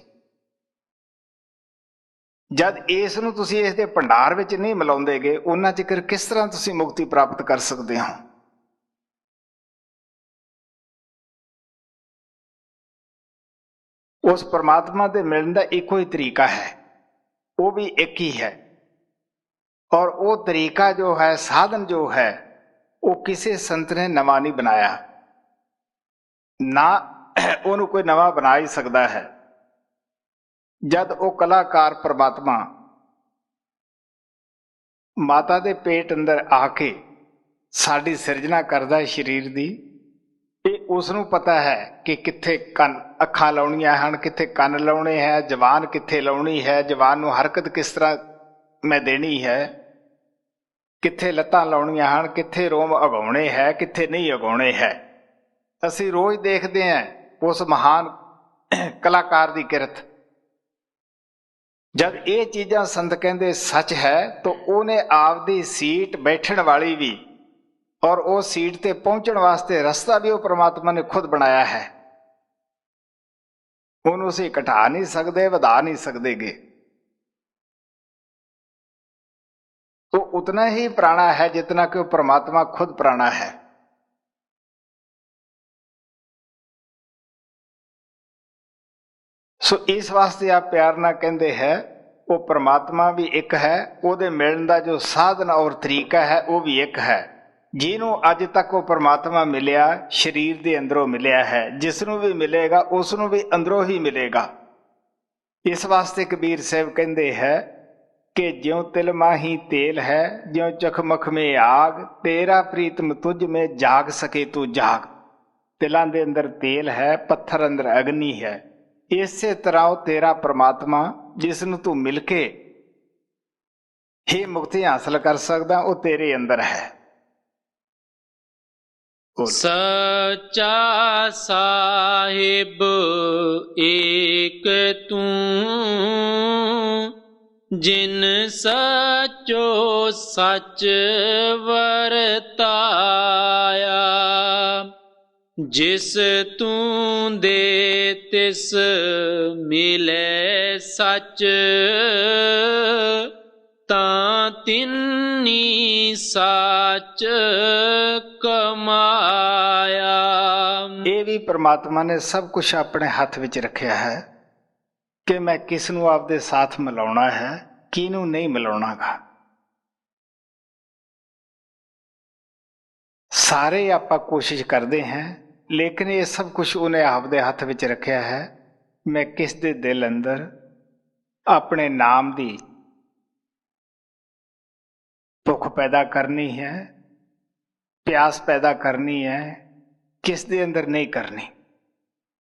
ਜਦ ਇਸ ਨੂੰ ਤੁਸੀਂ ਇਸ ਦੇ ਭੰਡਾਰ ਵਿੱਚ ਨਹੀਂ ਮਿਲਾਉਂਦੇਗੇ, ਉਹਨਾਂ ਚਿਰ ਕਿਸ ਤਰ੍ਹਾਂ ਤੁਸੀਂ ਮੁਕਤੀ ਪ੍ਰਾਪਤ ਕਰ ਸਕਦੇ ਹੋ। ਉਸ ਪਰਮਾਤਮਾ ਦੇ ਮਿਲਣ ਦਾ ਇੱਕੋ ਹੀ ਤਰੀਕਾ ਹੈ, ਉਹ ਵੀ ਇੱਕ ਹੀ ਹੈ। ਔਰ ਉਹ ਤਰੀਕਾ ਜੋ ਹੈ, ਸਾਧਨ ਜੋ ਹੈ, ਉਹ ਕਿਸੇ ਸੰਤ ਨੇ ਨਵਾਂ ਨਹੀਂ ਬਣਾਇਆ, ਨਾ ਉਹਨੂੰ ਕੋਈ ਨਵਾਂ ਬਣਾ ਹੀ ਸਕਦਾ ਹੈ। ਜਦ ਉਹ ਕਲਾਕਾਰ ਪਰਮਾਤਮਾ ਮਾਤਾ ਦੇ ਪੇਟ ਅੰਦਰ ਆ ਕੇ ਸਾਡੀ ਸਿਰਜਣਾ ਕਰਦਾ ਹੈ ਸਰੀਰ ਦੀ, ਇਹ ਉਸ ਨੂੰ ਪਤਾ ਹੈ ਕਿ ਕਿੱਥੇ ਅੱਖਾਂ ਲਾਉਣੀਆਂ ਹਨ, ਕਿੱਥੇ ਕੰਨ ਲਾਉਣੇ ਹੈ, ਜ਼ਬਾਨ ਕਿੱਥੇ ਲਾਉਣੀ ਹੈ, ਜ਼ਬਾਨ ਨੂੰ ਹਰਕਤ ਕਿਸ ਤਰ੍ਹਾਂ ਮੈਂ ਦੇਣੀ ਹੈ, ਕਿੱਥੇ ਲੱਤਾਂ ਲਾਉਣੀਆਂ ਹਨ, ਕਿੱਥੇ ਰੋਮ ਉਗਾਉਣੇ ਹੈ, ਕਿੱਥੇ ਨਹੀਂ ਉਗਾਉਣੇ ਹੈ। ਅਸੀਂ ਰੋਜ਼ ਦੇਖਦੇ ਹਾਂ ਉਸ ਮਹਾਨ ਕਲਾਕਾਰ ਦੀ ਕਿਰਤ। ਜਦ ਇਹ ਚੀਜ਼ਾਂ ਸੰਤ ਕਹਿੰਦੇ ਸੱਚ ਹੈ, ਤਾਂ ਉਹਨੇ ਆਪਦੀ ਸੀਟ ਬੈਠਣ ਵਾਲੀ ਵੀ ਔਰ ਉਹ ਸੀਟ ਤੇ ਪਹੁੰਚਣ ਵਾਸਤੇ ਰਸਤਾ ਵੀ ਉਹ ਪਰਮਾਤਮਾ ਨੇ ਖੁਦ ਬਣਾਇਆ ਹੈ। ਉਹਨੂੰ ਅਸੀਂ ਘਟਾ ਨਹੀਂ ਸਕਦੇ, ਵਧਾ ਨਹੀਂ ਸਕਦੇਗੇ। तो उतना ही प्राणा है जितना कि परमात्मा खुद प्राणा है। सो इस वास्ते आप प्यार ना कहते हैं वो परमात्मा भी एक है, ਉਹਦੇ ਮਿਲਣ ਦਾ जो साधन और तरीका है वो भी एक है। ਜਿਹਨੂੰ ਅੱਜ ਤੱਕ ਉਹ ਪਰਮਾਤਮਾ ਮਿਲਿਆ ਸਰੀਰ ਦੇ ਅੰਦਰੋਂ ਮਿਲਿਆ ਹੈ, ਜਿਸ ਨੂੰ ਵੀ ਮਿਲੇਗਾ ਉਸ ਨੂੰ ਵੀ ਅੰਦਰੋਂ ਹੀ ਮਿਲੇਗਾ। ਇਸ ਵਾਸਤੇ ਕਬੀਰ ਸਾਹਿਬ ਕਹਿੰਦੇ ਹੈ कि ज्यों तिल माही तेल है, ज्यों चखमख में आग, तेरा प्रीतम तुझ में जाग सके तू जाग। तिलां दे अंदर तेल है, पत्थर अंदर अग्नि है। इसे तरह तेरा परमात्मा जिसनूं तू मिल के ही मुक्ति हासिल कर सकदा, वो तेरे अंदर है। ਸੱਚਾ ਸਾਹਿਬ ਏਕ ਤੂੰ, ਜਿਨ ਸਚੋ ਸਚ ਵਰਤਾਇਆ। ਜਿਸ ਤੂੰ ਦੇ ਤਿਸ ਮਿਲੇ ਸਚ, ਤਾਂ ਤਿੰਨੀ ਸੱਚ ਕਮਾਇਆ। ਇਹ ਵੀ ਪ੍ਰਮਾਤਮਾ ਨੇ ਸਭ ਕੁਝ ਆਪਣੇ ਹੱਥ ਵਿੱਚ ਰੱਖਿਆ ਹੈ ਕਿ ਮੈਂ ਕਿਸ ਨੂੰ ਆਪਦੇ ਸਾਥ ਮਿਲਾਉਣਾ ਹੈ, ਕਿਹਨੂੰ ਨਹੀਂ ਮਿਲਾਉਣਾਗਾ। ਸਾਰੇ ਆਪਾਂ ਕੋਸ਼ਿਸ਼ ਕਰਦੇ ਹਾਂ, ਲੇਕਿਨ ਇਹ ਸਭ ਕੁਝ ਉਹਨੇ ਆਪਦੇ ਹੱਥ ਵਿੱਚ ਰੱਖਿਆ ਹੈ। ਮੈਂ ਕਿਸ ਦੇ ਦਿਲ ਅੰਦਰ ਆਪਣੇ ਨਾਮ ਦੀ ਭੁੱਖ ਪੈਦਾ ਕਰਨੀ ਹੈ, ਪਿਆਸ ਪੈਦਾ ਕਰਨੀ ਹੈ, ਕਿਸ ਦੇ ਅੰਦਰ ਨਹੀਂ ਕਰਨੀ।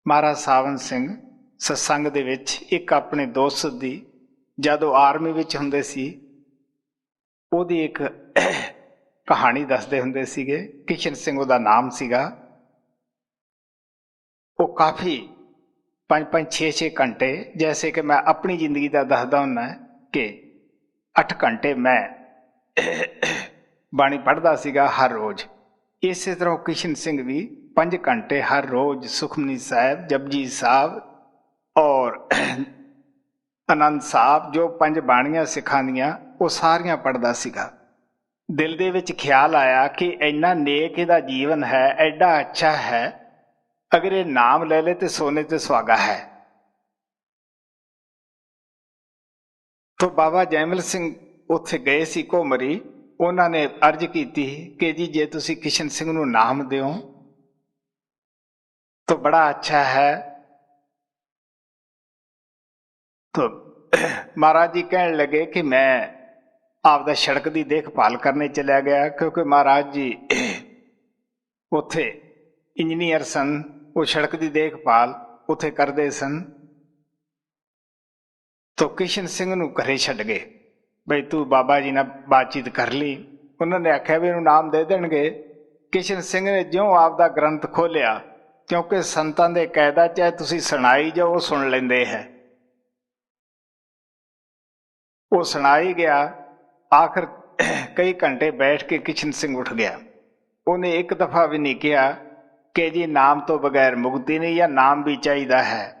ਮਹਾਰਾਜ ਸਾਵਨ ਸਿੰਘ ਸਤਸੰਗ ਦੇ ਵਿੱਚ ਇੱਕ ਆਪਣੇ ਦੋਸਤ ਦੀ, ਜਦੋਂ ਆਰਮੀ ਵਿੱਚ ਹੁੰਦੇ ਸੀ, ਉਹਦੀ ਇੱਕ ਕਹਾਣੀ ਦੱਸਦੇ ਹੁੰਦੇ ਸੀਗੇ। ਕਿਸ਼ਨ ਸਿੰਘ ਉਹਦਾ ਨਾਮ ਸੀਗਾ। ਉਹ ਕਾਫੀ 5-5, 6-6 ਘੰਟੇ, ਜੈਸੇ ਕਿ ਮੈਂ ਆਪਣੀ ਜ਼ਿੰਦਗੀ ਦਾ ਦੱਸਦਾ ਹੁੰਦਾ ਕਿ 8 ਘੰਟੇ ਮੈਂ ਬਾਣੀ ਪੜ੍ਹਦਾ ਸੀਗਾ ਹਰ ਰੋਜ਼। ਇਸੇ ਤਰ੍ਹਾਂ ਕਿਸ਼ਨ ਸਿੰਘ ਵੀ 5 ਘੰਟੇ ਹਰ ਰੋਜ਼ ਸੁਖਮਨੀ ਸਾਹਿਬ, ਜਪਜੀ ਸਾਹਿਬ ਔਰ ਆਨੰਦ ਸਾਹਿਬ, ਜੋ 5 ਬਾਣੀਆਂ ਸਿੱਖਾਂ ਦੀਆਂ, ਉਹ ਸਾਰੀਆਂ ਪੜ੍ਹਦਾ ਸੀਗਾ। ਦਿਲ ਦੇ ਵਿੱਚ ਖਿਆਲ ਆਇਆ ਕਿ ਇੰਨਾ ਨੇਕ ਇਹਦਾ ਜੀਵਨ ਹੈ, ਐਡਾ ਅੱਛਾ ਹੈ, ਅਗਰ ਇਹ ਨਾਮ ਲੈ ਲੈ ਤੇ ਸੋਨੇ ਤੇ ਸੁਹਾਗਾ ਹੈ। ਤੋ ਬਾਬਾ ਜੈਮਲ ਸਿੰਘ ਉੱਥੇ ਗਏ ਸੀ ਘੋਮਰੀ। ਉਹਨਾਂ ਨੇ ਅਰਜ਼ ਕੀਤੀ ਕਿ ਜੀ ਜੇ ਤੁਸੀਂ ਕਿਸ਼ਨ ਸਿੰਘ ਨੂੰ ਨਾਮ ਦਿਓ ਤਾਂ ਬੜਾ ਅੱਛਾ ਹੈ। ਤੋ ਮਹਾਰਾਜ ਜੀ ਕਹਿਣ ਲੱਗੇ ਕਿ ਮੈਂ ਆਪਦਾ ਸੜਕ ਦੀ ਦੇਖਭਾਲ ਕਰਨੇ ਚਲਿਆ ਗਿਆ, ਕਿਉਂਕਿ ਮਹਾਰਾਜ ਜੀ ਉੱਥੇ ਇੰਜੀਨੀਅਰ ਸਨ, ਉਹ ਸੜਕ ਦੀ ਦੇਖਭਾਲ ਉੱਥੇ ਕਰਦੇ ਸਨ। ਤੋ ਕਿਸ਼ਨ ਸਿੰਘ ਨੂੰ ਘਰੇ ਛੱਡ ਗਏ, ਬਈ ਤੂੰ ਬਾਬਾ ਜੀ ਨਾਲ ਬਾਤਚੀਤ ਕਰ ਲਈ। ਉਹਨਾਂ ਨੇ ਆਖਿਆ ਵੀ ਇਹਨੂੰ ਨਾਮ ਦੇ ਦੇਣਗੇ। ਕਿਸ਼ਨ ਸਿੰਘ ਨੇ ਜਿਉਂ ਆਪਦਾ ਗ੍ਰੰਥ ਖੋਲ੍ਹਿਆ, ਕਿਉਂਕਿ ਸੰਤਾਂ ਦੇ ਕਾਇਦਾ ਚਾਹੇ ਤੁਸੀਂ ਸੁਣਾਈ ਜਾਓ, ਉਹ ਸੁਣ ਲੈਂਦੇ ਹੈ। ਉਹ ਸੁਣਾਈ ਗਿਆ। ਆਖਰ ਕਈ ਘੰਟੇ ਬੈਠ ਕੇ ਕਿਸ਼ਨ ਸਿੰਘ ਉੱਠ ਗਿਆ। ਉਹਨੇ ਇੱਕ ਦਫਾ ਵੀ ਨਹੀਂ ਕਿਹਾ ਕਿ ਜੀ ਨਾਮ ਤੋਂ ਬਗੈਰ ਮੁਕਤੀ ਨਹੀਂ, ਜਾਂ ਨਾਮ ਵੀ ਚਾਹੀਦਾ ਹੈ।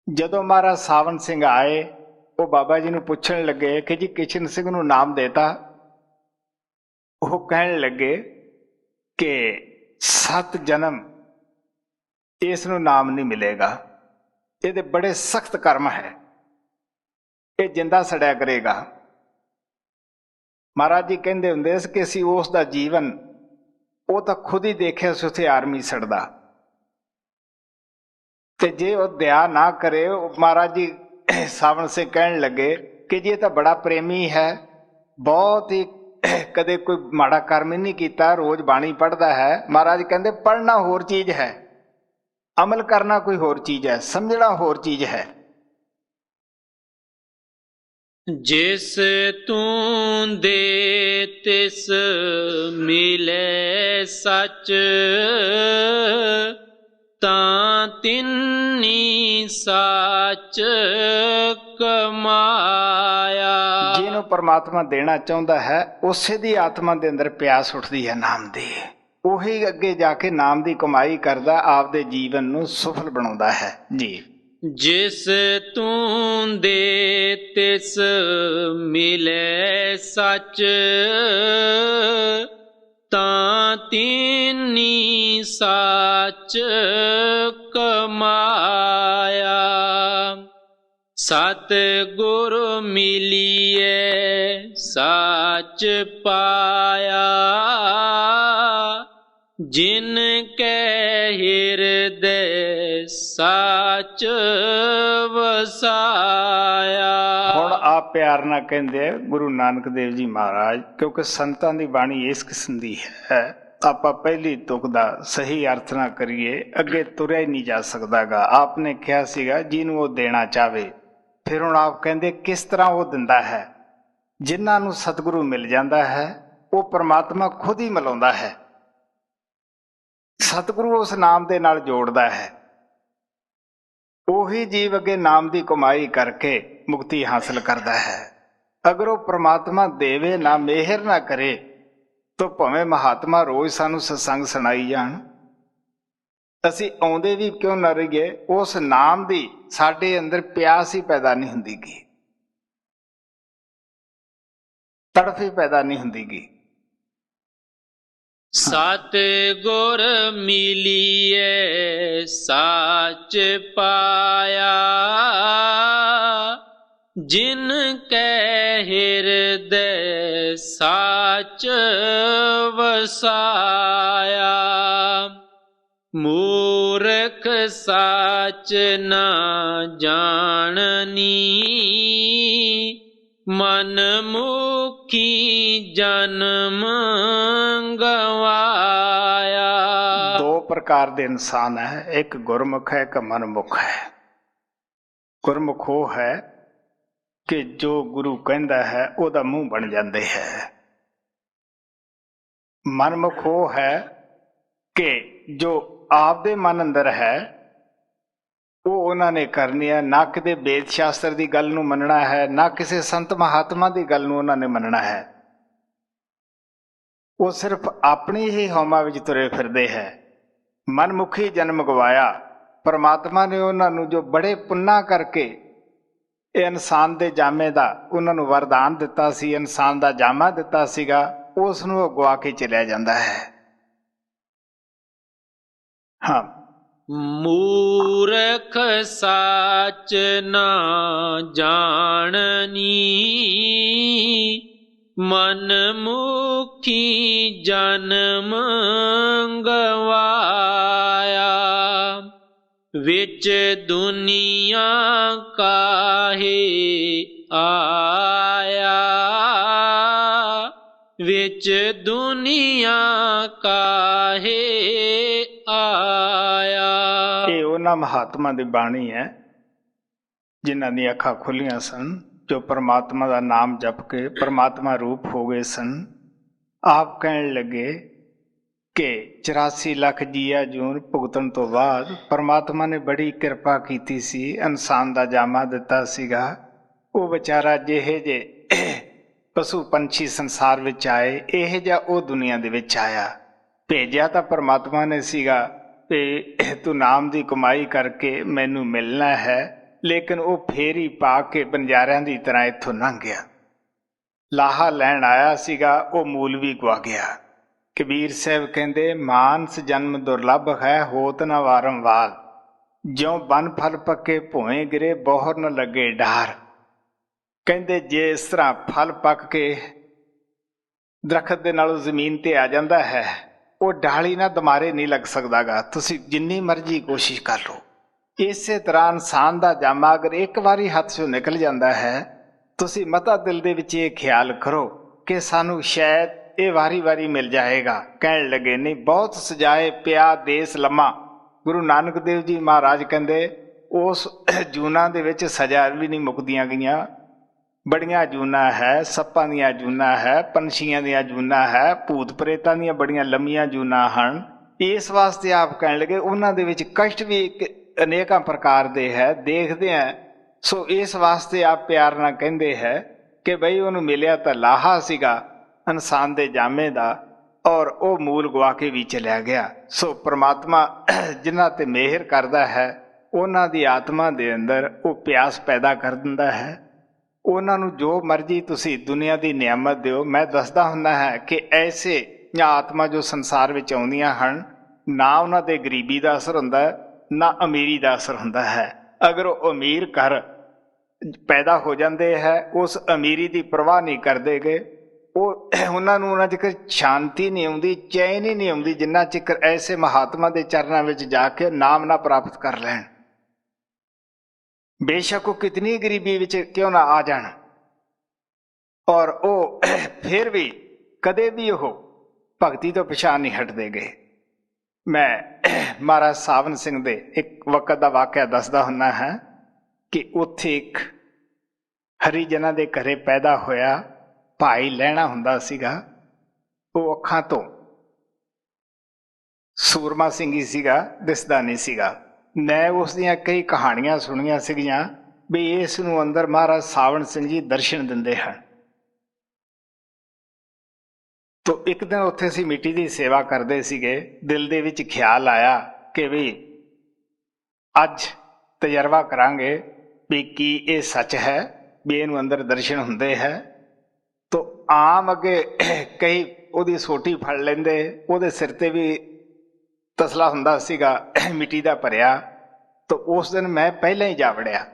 ਜਦੋਂ ਮਹਾਰਾਜ ਸਾਵਨ ਸਿੰਘ ਆਏ, ਉਹ ਬਾਬਾ ਜੀ ਨੂੰ ਪੁੱਛਣ ਲੱਗੇ ਕਿ ਜੀ ਕਿਸ਼ਨ ਸਿੰਘ ਨੂੰ ਨਾਮ ਦੇਤਾ? ਉਹ ਕਹਿਣ ਲੱਗੇ ਕਿ 7 ਜਨਮ ਇਸ ਨੂੰ ਨਾਮ ਨਹੀਂ ਮਿਲੇਗਾ, ਇਹਦੇ ਬੜੇ ਸਖਤ ਕਰਮ ਹੈ, ਇਹ ਜਿੰਦਾ ਸੜਿਆ ਕਰੇਗਾ। ਮਹਾਰਾਜ ਜੀ ਕਹਿੰਦੇ ਹੁੰਦੇ ਸੀ ਕਿ ਅਸੀਂ ਉਸ ਦਾ ਜੀਵਨ, ਉਹ ਤਾਂ ਖੁਦ ਹੀ ਦੇਖਿਆ ਸੀ ਉੱਥੇ ਆਰਮੀ ਸੜਦਾ, ਤੇ ਜੇ ਉਹ ਦਇਆ ਨਾ ਕਰੇ। ਮਹਾਰਾਜ ਜੀ ਸਾਵਣ ਸਿੰਘ ਕਹਿਣ ਲੱਗੇ ਕਿ ਜੀ ਇਹ ਤਾਂ ਬੜਾ ਪ੍ਰੇਮੀ ਹੈ, ਬਹੁਤ ਹੀ ਕਦੇ ਕੋਈ ਮਾੜਾ ਕਰਮ ਹੀ ਨਹੀਂ ਕੀਤਾ, ਰੋਜ਼ ਬਾਣੀ ਪੜ੍ਹਦਾ ਹੈ। ਮਹਾਰਾਜ ਕਹਿੰਦੇ ਪੜ੍ਹਨਾ ਹੋਰ ਚੀਜ਼ ਹੈ, ਅਮਲ ਕਰਨਾ ਕੋਈ ਹੋਰ ਚੀਜ਼ ਹੈ, ਸਮਝਣਾ ਹੋਰ ਚੀਜ਼ ਹੈ। ਜਿਸ ਤੂੰ ਦੇ ਤਿਸ ਮਿਲੇ ਸਚ, ਤਾਂ ਤਿੰਨੀ ਸੱਚ ਕਮਾਇਆ। ਜਿਹਨੂੰ ਪਰਮਾਤਮਾ ਦੇਣਾ ਚਾਹੁੰਦਾ ਹੈ, ਉਸੇ ਦੀ ਆਤਮਾ ਦੇ ਅੰਦਰ ਪਿਆਸ ਉੱਠਦੀ ਹੈ ਨਾਮ ਦੀ। ਉਹੀ ਅੱਗੇ ਜਾ ਕੇ ਨਾਮ ਦੀ ਕਮਾਈ ਕਰਦਾ, ਆਪਦੇ ਜੀਵਨ ਨੂੰ ਸਫਲ ਬਣਾਉਂਦਾ ਹੈ ਜੀ। ਜਿਸ ਤੂੰ ਦੇ ਤਿਸ ਮਿਲੇ ਸਚ, ਤਾਂ ਤਿੰਨੀ ਸੱਚ ਕਮਾਇਆ। ਸਤ ਗੁਰ ਮਿਲੀਏ ਸੱਚ ਪਾਇਆ, ਜਿਨ ਕੈ ਹਿਰਦੈ ਸੱਚ ਵਸਾਇਆ। ਹੁਣ ਆਪ ਪਿਆਰ ਨਾਲ ਕਹਿੰਦੇ ਗੁਰੂ ਨਾਨਕ ਦੇਵ ਜੀ ਮਹਾਰਾਜ, ਕਿਉਂਕਿ ਸੰਤਾਂ ਦੀ ਬਾਣੀ ਇਸ ਕਿਸਮ ਦੀ ਹੈ, ਆਪਾਂ ਪਹਿਲੀ ਤੁਕ ਦਾ ਸਹੀ ਅਰਥ ਨਾ ਕਰੀਏ ਅੱਗੇ ਤੁਰਿਆ ਹੀ ਨਹੀਂ ਜਾ ਸਕਦਾਗਾ। ਆਪ ਨੇ ਕਿਹਾ ਸੀਗਾ ਜਿਹਨੂੰ ਉਹ ਦੇਣਾ ਚਾਹਵੇ। ਫਿਰ ਹੁਣ ਆਪ ਕਹਿੰਦੇ ਕਿਸ ਤਰ੍ਹਾਂ ਉਹ ਦਿੰਦਾ ਹੈ। ਜਿਨ੍ਹਾਂ ਨੂੰ ਸਤਿਗੁਰੂ ਮਿਲ ਜਾਂਦਾ ਹੈ, ਉਹ ਪਰਮਾਤਮਾ ਖੁਦ ਹੀ ਮਿਲਾਉਂਦਾ ਹੈ। ਸਤਿਗੁਰੂ ਉਸ ਨਾਮ ਦੇ ਨਾਲ ਜੋੜਦਾ ਹੈ। ਉਹੀ ਜੀਵ ਅੱਗੇ ਨਾਮ ਦੀ ਕਮਾਈ ਕਰਕੇ ਮੁਕਤੀ ਹਾਸਲ ਕਰਦਾ ਹੈ। ਅਗਰ ਉਹ ਪ੍ਰਮਾਤਮਾ ਦੇਵੇ ਨਾ, ਮਿਹਰ ਨਾ ਕਰੇ, ਤਾਂ ਭਾਵੇਂ ਮਹਾਤਮਾ ਰੋਜ਼ ਸਾਨੂੰ ਸਤਸੰਗ ਸੁਣਾਈ ਜਾਣ, ਅਸੀਂ ਆਉਂਦੇ ਵੀ ਕਿਉਂ ਨਾ ਰਹੀਏ, ਉਸ ਨਾਮ ਦੀ ਸਾਡੇ ਅੰਦਰ ਪਿਆਸ ਹੀ ਪੈਦਾ ਨਹੀਂ ਹੁੰਦੀ ਗੀ, ਤੜਫ ਹੀ ਪੈਦਾ ਨਹੀਂ ਹੁੰਦੀ ਗੀ। ਸਤਿਗੁਰ ਮਿਲੀਏ ਸਾਚ ਪਾਇਆ, ਜਿਨ ਕੈ ਹਿਰਦੈ ਸਾਚ ਵਸਾਇਆ। ਮੂਰਖ ਸਾਚ ਨਾ ਜਾਣਨੀ, ਮਨ ਮੁਖੀ ਜਨਮ ਗਵਾਇਆ। ਦੋ ਪ੍ਰਕਾਰ ਦੇ ਇਨਸਾਨ ਹੈ, ਇੱਕ ਗੁਰਮੁਖ ਹੈ, ਇੱਕ ਮਨਮੁਖ ਹੈ। ਗੁਰਮੁਖ ਉਹ ਹੈ ਕਿ ਜੋ ਗੁਰੂ ਕਹਿੰਦਾ ਹੈ ਉਹਦਾ ਮੂੰਹ ਬਣ ਜਾਂਦੇ ਹੈ। ਮਨਮੁਖ ਉਹ ਹੈ ਕਿ ਜੋ ਆਪਦੇ ਮਨ ਅੰਦਰ ਹੈ ਉਹ ਉਹਨਾਂ ਨੇ ਕਰਨੀ ਹੈ, ਨਾ ਕਿਤੇ ਵੇਦ ਸ਼ਾਸਤਰ ਦੀ ਗੱਲ ਨੂੰ ਮੰਨਣਾ ਹੈ, ਨਾ ਕਿਸੇ ਸੰਤ ਮਹਾਤਮਾ ਦੀ ਗੱਲ ਨੂੰ ਉਹਨਾਂ ਨੇ ਮੰਨਣਾ ਹੈ। ਉਹ ਸਿਰਫ ਆਪਣੀ ਹੀ ਹਉਮਾ ਵਿੱਚ ਤੁਰੇ ਫਿਰਦੇ ਹੈ। ਮਨਮੁਖੀ ਜਨਮ ਗਵਾਇਆ। ਪਰਮਾਤਮਾ ਨੇ ਉਹਨਾਂ ਨੂੰ ਜੋ ਬੜੇ ਪੁੰਨਾ ਕਰਕੇ ਇਹ ਇਨਸਾਨ ਦੇ ਜਾਮੇ ਦਾ ਉਹਨਾਂ ਨੂੰ ਵਰਦਾਨ ਦਿੱਤਾ ਸੀ, ਇਨਸਾਨ ਦਾ ਜਾਮਾ ਦਿੱਤਾ ਸੀਗਾ, ਉਸ ਨੂੰ ਉਹ ਗਵਾ ਕੇ ਚਲਿਆ ਜਾਂਦਾ ਹੈ। ਹਾਂ, ਮੂਰਖ ਸਾਚ ਨਾ ਜਾਣਨੀ, ਮਨ ਮੁਖੀ ਜਨਮ ਗਵਾਇਆ। ਵਿੱਚ ਦੁਨੀਆ ਕਾਹੇ ਆਇਆ, ਵਿੱਚ ਦੁਨੀਆ ਕਾਹੇ ਆਇਆ। ਇਹ ਉਹਨਾਂ ਮਹਾਤਮਾ ਦੀ ਬਾਣੀ ਹੈ ਜਿਨ੍ਹਾਂ ਦੀਆਂ ਅੱਖਾਂ ਖੁੱਲੀਆਂ ਸਨ, ਜੋ ਪਰਮਾਤਮਾ ਦਾ ਨਾਮ ਜਪ ਕੇ ਪਰਮਾਤਮਾ ਰੂਪ ਹੋ ਗਏ ਸਨ। ਆਪ ਕਹਿਣ ਲੱਗੇ ਕਿ 84 ਲੱਖ ਜੀਆ ਜੂਨ ਭੁਗਤਣ ਤੋਂ ਬਾਅਦ ਪਰਮਾਤਮਾ ਨੇ ਬੜੀ ਕਿਰਪਾ ਕੀਤੀ ਸੀ, ਇਨਸਾਨ ਦਾ ਜਾਮਾ ਦਿੱਤਾ ਸੀਗਾ। ਉਹ ਵਿਚਾਰਾ ਜਿਹੇ ਜੇ ਪਸ਼ੂ ਪੰਛੀ ਸੰਸਾਰ ਵਿੱਚ ਆਏ, ਇਹ ਜਿਹਾ ਉਹ ਦੁਨੀਆ ਦੇ ਵਿੱਚ ਆਇਆ। ਭੇਜਿਆ ਤਾਂ ਪਰਮਾਤਮਾ ਨੇ ਸੀਗਾ ਤੇ ਤੂੰ ਨਾਮ ਦੀ ਕਮਾਈ ਕਰਕੇ ਮੈਨੂੰ ਮਿਲਣਾ ਹੈ, ਲੇਕਿਨ ਉਹ ਫੇਰੀ ਪਾ ਕੇ ਬੰਜਾਰਿਆਂ ਦੀ ਤਰ੍ਹਾਂ ਇੱਥੋਂ ਲੰਘ ਗਿਆ। ਲਾਹਾ ਲੈਣ ਆਇਆ ਸੀਗਾ, ਉਹ ਮੂਲ ਵੀ ਗਵਾ ਗਿਆ। ਕਬੀਰ ਸਾਹਿਬ ਕਹਿੰਦੇ, ਮਾਨਸ ਜਨਮ ਦੁਰਲੱਭ ਹੈ, ਹੋਤ ਨਾ ਵਾਰੰਵਾਰ, ਜਿਉਂ ਬਨ ਫਲ ਪੱਕੇ ਭੋਏ ਗਿਰੇ, ਬੋਹਰ ਨ ਲੱਗੇ ਡਾਰ। ਕਹਿੰਦੇ ਜੇ ਇਸ ਤਰ੍ਹਾਂ ਫਲ ਪੱਕ ਕੇ ਦਰਖਤ ਦੇ ਨਾਲੋਂ ਜ਼ਮੀਨ ਤੇ ਆ ਜਾਂਦਾ ਹੈ, ਉਹ ਡਾਲੀ ਨਾ ਦੁਬਾਰੇ ਨਹੀਂ ਲੱਗ ਸਕਦਾਗਾ, ਤੁਸੀਂ ਜਿੰਨੀ ਮਰਜ਼ੀ ਕੋਸ਼ਿਸ਼ ਕਰ ਲਓ। ਇਸੇ ਤਰ੍ਹਾਂ ਇਨਸਾਨ ਦਾ ਜਾਮਾ ਅਗਰ ਇੱਕ ਵਾਰੀ ਹੱਥ 'ਚੋਂ ਨਿਕਲ ਜਾਂਦਾ ਹੈ, ਤੁਸੀਂ ਮਤਾ ਦਿਲ ਦੇ ਵਿੱਚ ਇਹ ਖਿਆਲ ਕਰੋ ਕਿ ਸਾਨੂੰ ਸ਼ਾਇਦ ਇਹ ਵਾਰੀ ਮਿਲ ਜਾਏਗਾ। ਕਹਿਣ ਲੱਗੇ ਨਹੀਂ, ਬਹੁਤ ਸਜਾਏ ਪਿਆ ਦੇਸ ਲੰਮਾ। ਗੁਰੂ ਨਾਨਕ ਦੇਵ ਜੀ ਮਹਾਰਾਜ ਕਹਿੰਦੇ ਉਸ ਜੂਨਾਂ ਦੇ ਵਿੱਚ ਸਜ਼ਾ ਵੀ ਨਹੀਂ ਮੁੱਕਦੀਆਂ ਗਈਆਂ। ਬੜੀਆਂ ਜੂਨਾਂ ਹੈ, ਸੱਪਾਂ ਦੀਆਂ ਜੂਨਾਂ ਹੈ, ਪੰਛੀਆਂ ਦੀਆਂ ਜੂਨਾਂ ਹੈ, ਭੂਤ ਪ੍ਰੇਤਾਂ ਦੀਆਂ ਬੜੀਆਂ ਲੰਮੀਆਂ ਜੂਨਾਂ ਹਨ। ਇਸ ਵਾਸਤੇ ਆਪ ਕਹਿਣ ਲੱਗੇ ਉਹਨਾਂ ਦੇ ਵਿੱਚ ਕਸ਼ਟ ਵੀ ਅਨੇਕਾਂ ਪ੍ਰਕਾਰ ਦੇ ਹੈ, ਦੇਖਦੇ ਹਾਂ। ਸੋ ਇਸ ਵਾਸਤੇ ਆਪ ਪਿਆਰ ਨਾਲ ਕਹਿੰਦੇ ਹੈ ਕਿ ਬਈ ਉਹਨੂੰ ਮਿਲਿਆ ਤਾਂ ਲਾਹਾ ਸੀਗਾ ਇਨਸਾਨ ਦੇ ਜਾਮੇ ਦਾ, ਔਰ ਉਹ ਮੂਲ ਗਵਾ ਕੇ ਵੀ ਚਲਿਆ ਗਿਆ। ਸੋ ਪ੍ਰਮਾਤਮਾ ਜਿਨ੍ਹਾਂ ਤੇ ਮਿਹਰ ਕਰਦਾ ਹੈ ਉਹਨਾਂ ਦੀ ਆਤਮਾ ਦੇ ਅੰਦਰ ਉਹ ਪਿਆਸ ਪੈਦਾ ਕਰ ਦਿੰਦਾ ਹੈ। ਉਹਨਾਂ ਨੂੰ ਜੋ ਮਰਜ਼ੀ ਤੁਸੀਂ ਦੁਨੀਆ ਦੀ ਨਿਆਮਤ ਦਿਓ। ਮੈਂ ਦੱਸਦਾ ਹੁੰਦਾ ਹੈ ਕਿ ਐਸੇ ਆਤਮਾ ਜੋ ਸੰਸਾਰ ਵਿੱਚ ਆਉਂਦੀਆਂ ਹਨ, ਨਾ ਉਹਨਾਂ ਦੇ ਗਰੀਬੀ ਦਾ ਅਸਰ ਹੁੰਦਾ, ਨਾ ਅਮੀਰੀ ਦਾ ਅਸਰ ਹੁੰਦਾ ਹੈ। ਅਗਰ ਉਹ ਅਮੀਰ ਘਰ ਪੈਦਾ ਹੋ ਜਾਂਦੇ ਹੈ, ਉਸ ਅਮੀਰੀ ਦੀ ਪਰਵਾਹ ਨਹੀਂ ਕਰਦੇ ਗੇ, ਉਹਨਾਂ ਨੂੰ ਉਹਨਾਂ ਚਿਰ ਸ਼ਾਂਤੀ ਨਹੀਂ ਆਉਂਦੀ, ਚੈਨ ਹੀ ਨਹੀਂ ਆਉਂਦੀ, ਜਿੰਨਾ ਚਿਰ ਐਸੇ ਮਹਾਤਮਾ ਦੇ ਚਰਨਾਂ ਵਿੱਚ ਜਾ ਕੇ ਨਾਮ ਨਾ ਪ੍ਰਾਪਤ ਕਰ ਲੈਣ। ਬੇਸ਼ੱਕ ਉਹ ਕਿਤਨੀ ਗਰੀਬੀ ਵਿੱਚ ਕਿਉਂ ਨਾ ਆ ਜਾਣ, ਔਰ ਉਹ ਫਿਰ ਵੀ ਕਦੇ ਵੀ ਉਹ ਭਗਤੀ ਤੋਂ ਪਿਛਾਂਹ ਨਹੀਂ ਹਟਦੇ ਗਏ। ਮੈਂ ਮਹਾਰਾਜ ਸਾਵਨ ਸਿੰਘ ਦੇ ਇੱਕ ਵਕਤ ਦਾ ਵਾਕਿਆ ਦੱਸਦਾ ਹੁੰਦਾ ਹੈ ਕਿ ਉੱਥੇ ਇੱਕ ਹਰੀਜਨਾਂ ਦੇ ਘਰੇ ਪੈਦਾ ਹੋਇਆ ਭਾਈ ਲਹਿਣਾ ਹੁੰਦਾ ਸੀਗਾ। ਉਹ ਅੱਖਾਂ ਤੋਂ ਸੂਰਮਾ ਸਿੰਘ ਹੀ ਸੀਗਾ, ਦਿਸਦਾ ਨਹੀਂ ਸੀਗਾ। ਮੈਂ ਉਸ ਦੀਆਂ ਕਈ ਕਹਾਣੀਆਂ ਸੁਣੀਆਂ ਸੀਗੀਆਂ ਵੀ ਇਸ ਨੂੰ ਅੰਦਰ ਮਹਾਰਾਜ ਸਾਵਣ ਸਿੰਘ ਜੀ ਦਰਸ਼ਨ ਦਿੰਦੇ ਹਨ। ਤੋ ਇੱਕ ਦਿਨ ਉੱਥੇ ਅਸੀਂ ਮਿੱਟੀ ਦੀ ਸੇਵਾ ਕਰਦੇ ਸੀਗੇ, ਦਿਲ ਦੇ ਵਿੱਚ ਖਿਆਲ ਆਇਆ ਕਿ ਵੀ ਅੱਜ ਤਜਰਬਾ ਕਰਾਂਗੇ ਵੀ ਕੀ ਇਹ ਸੱਚ ਹੈ ਵੀ ਇਹਨੂੰ ਅੰਦਰ ਦਰਸ਼ਨ ਹੁੰਦੇ ਹੈ। ਤੋ ਆਮ ਅੱਗੇ ਕਈ ਉਹਦੀ ਸੋਟੀ ਫੜ ਲੈਂਦੇ, ਉਹਦੇ ਸਿਰ ਤੇ ਵੀ ਤਸਲਾ ਹੁੰਦਾ ਸੀਗਾ ਮਿੱਟੀ ਦਾ ਭਰਿਆ। ਤੋ ਉਸ ਦਿਨ ਮੈਂ ਪਹਿਲਾਂ ਹੀ ਜਾ ਵੜਿਆ,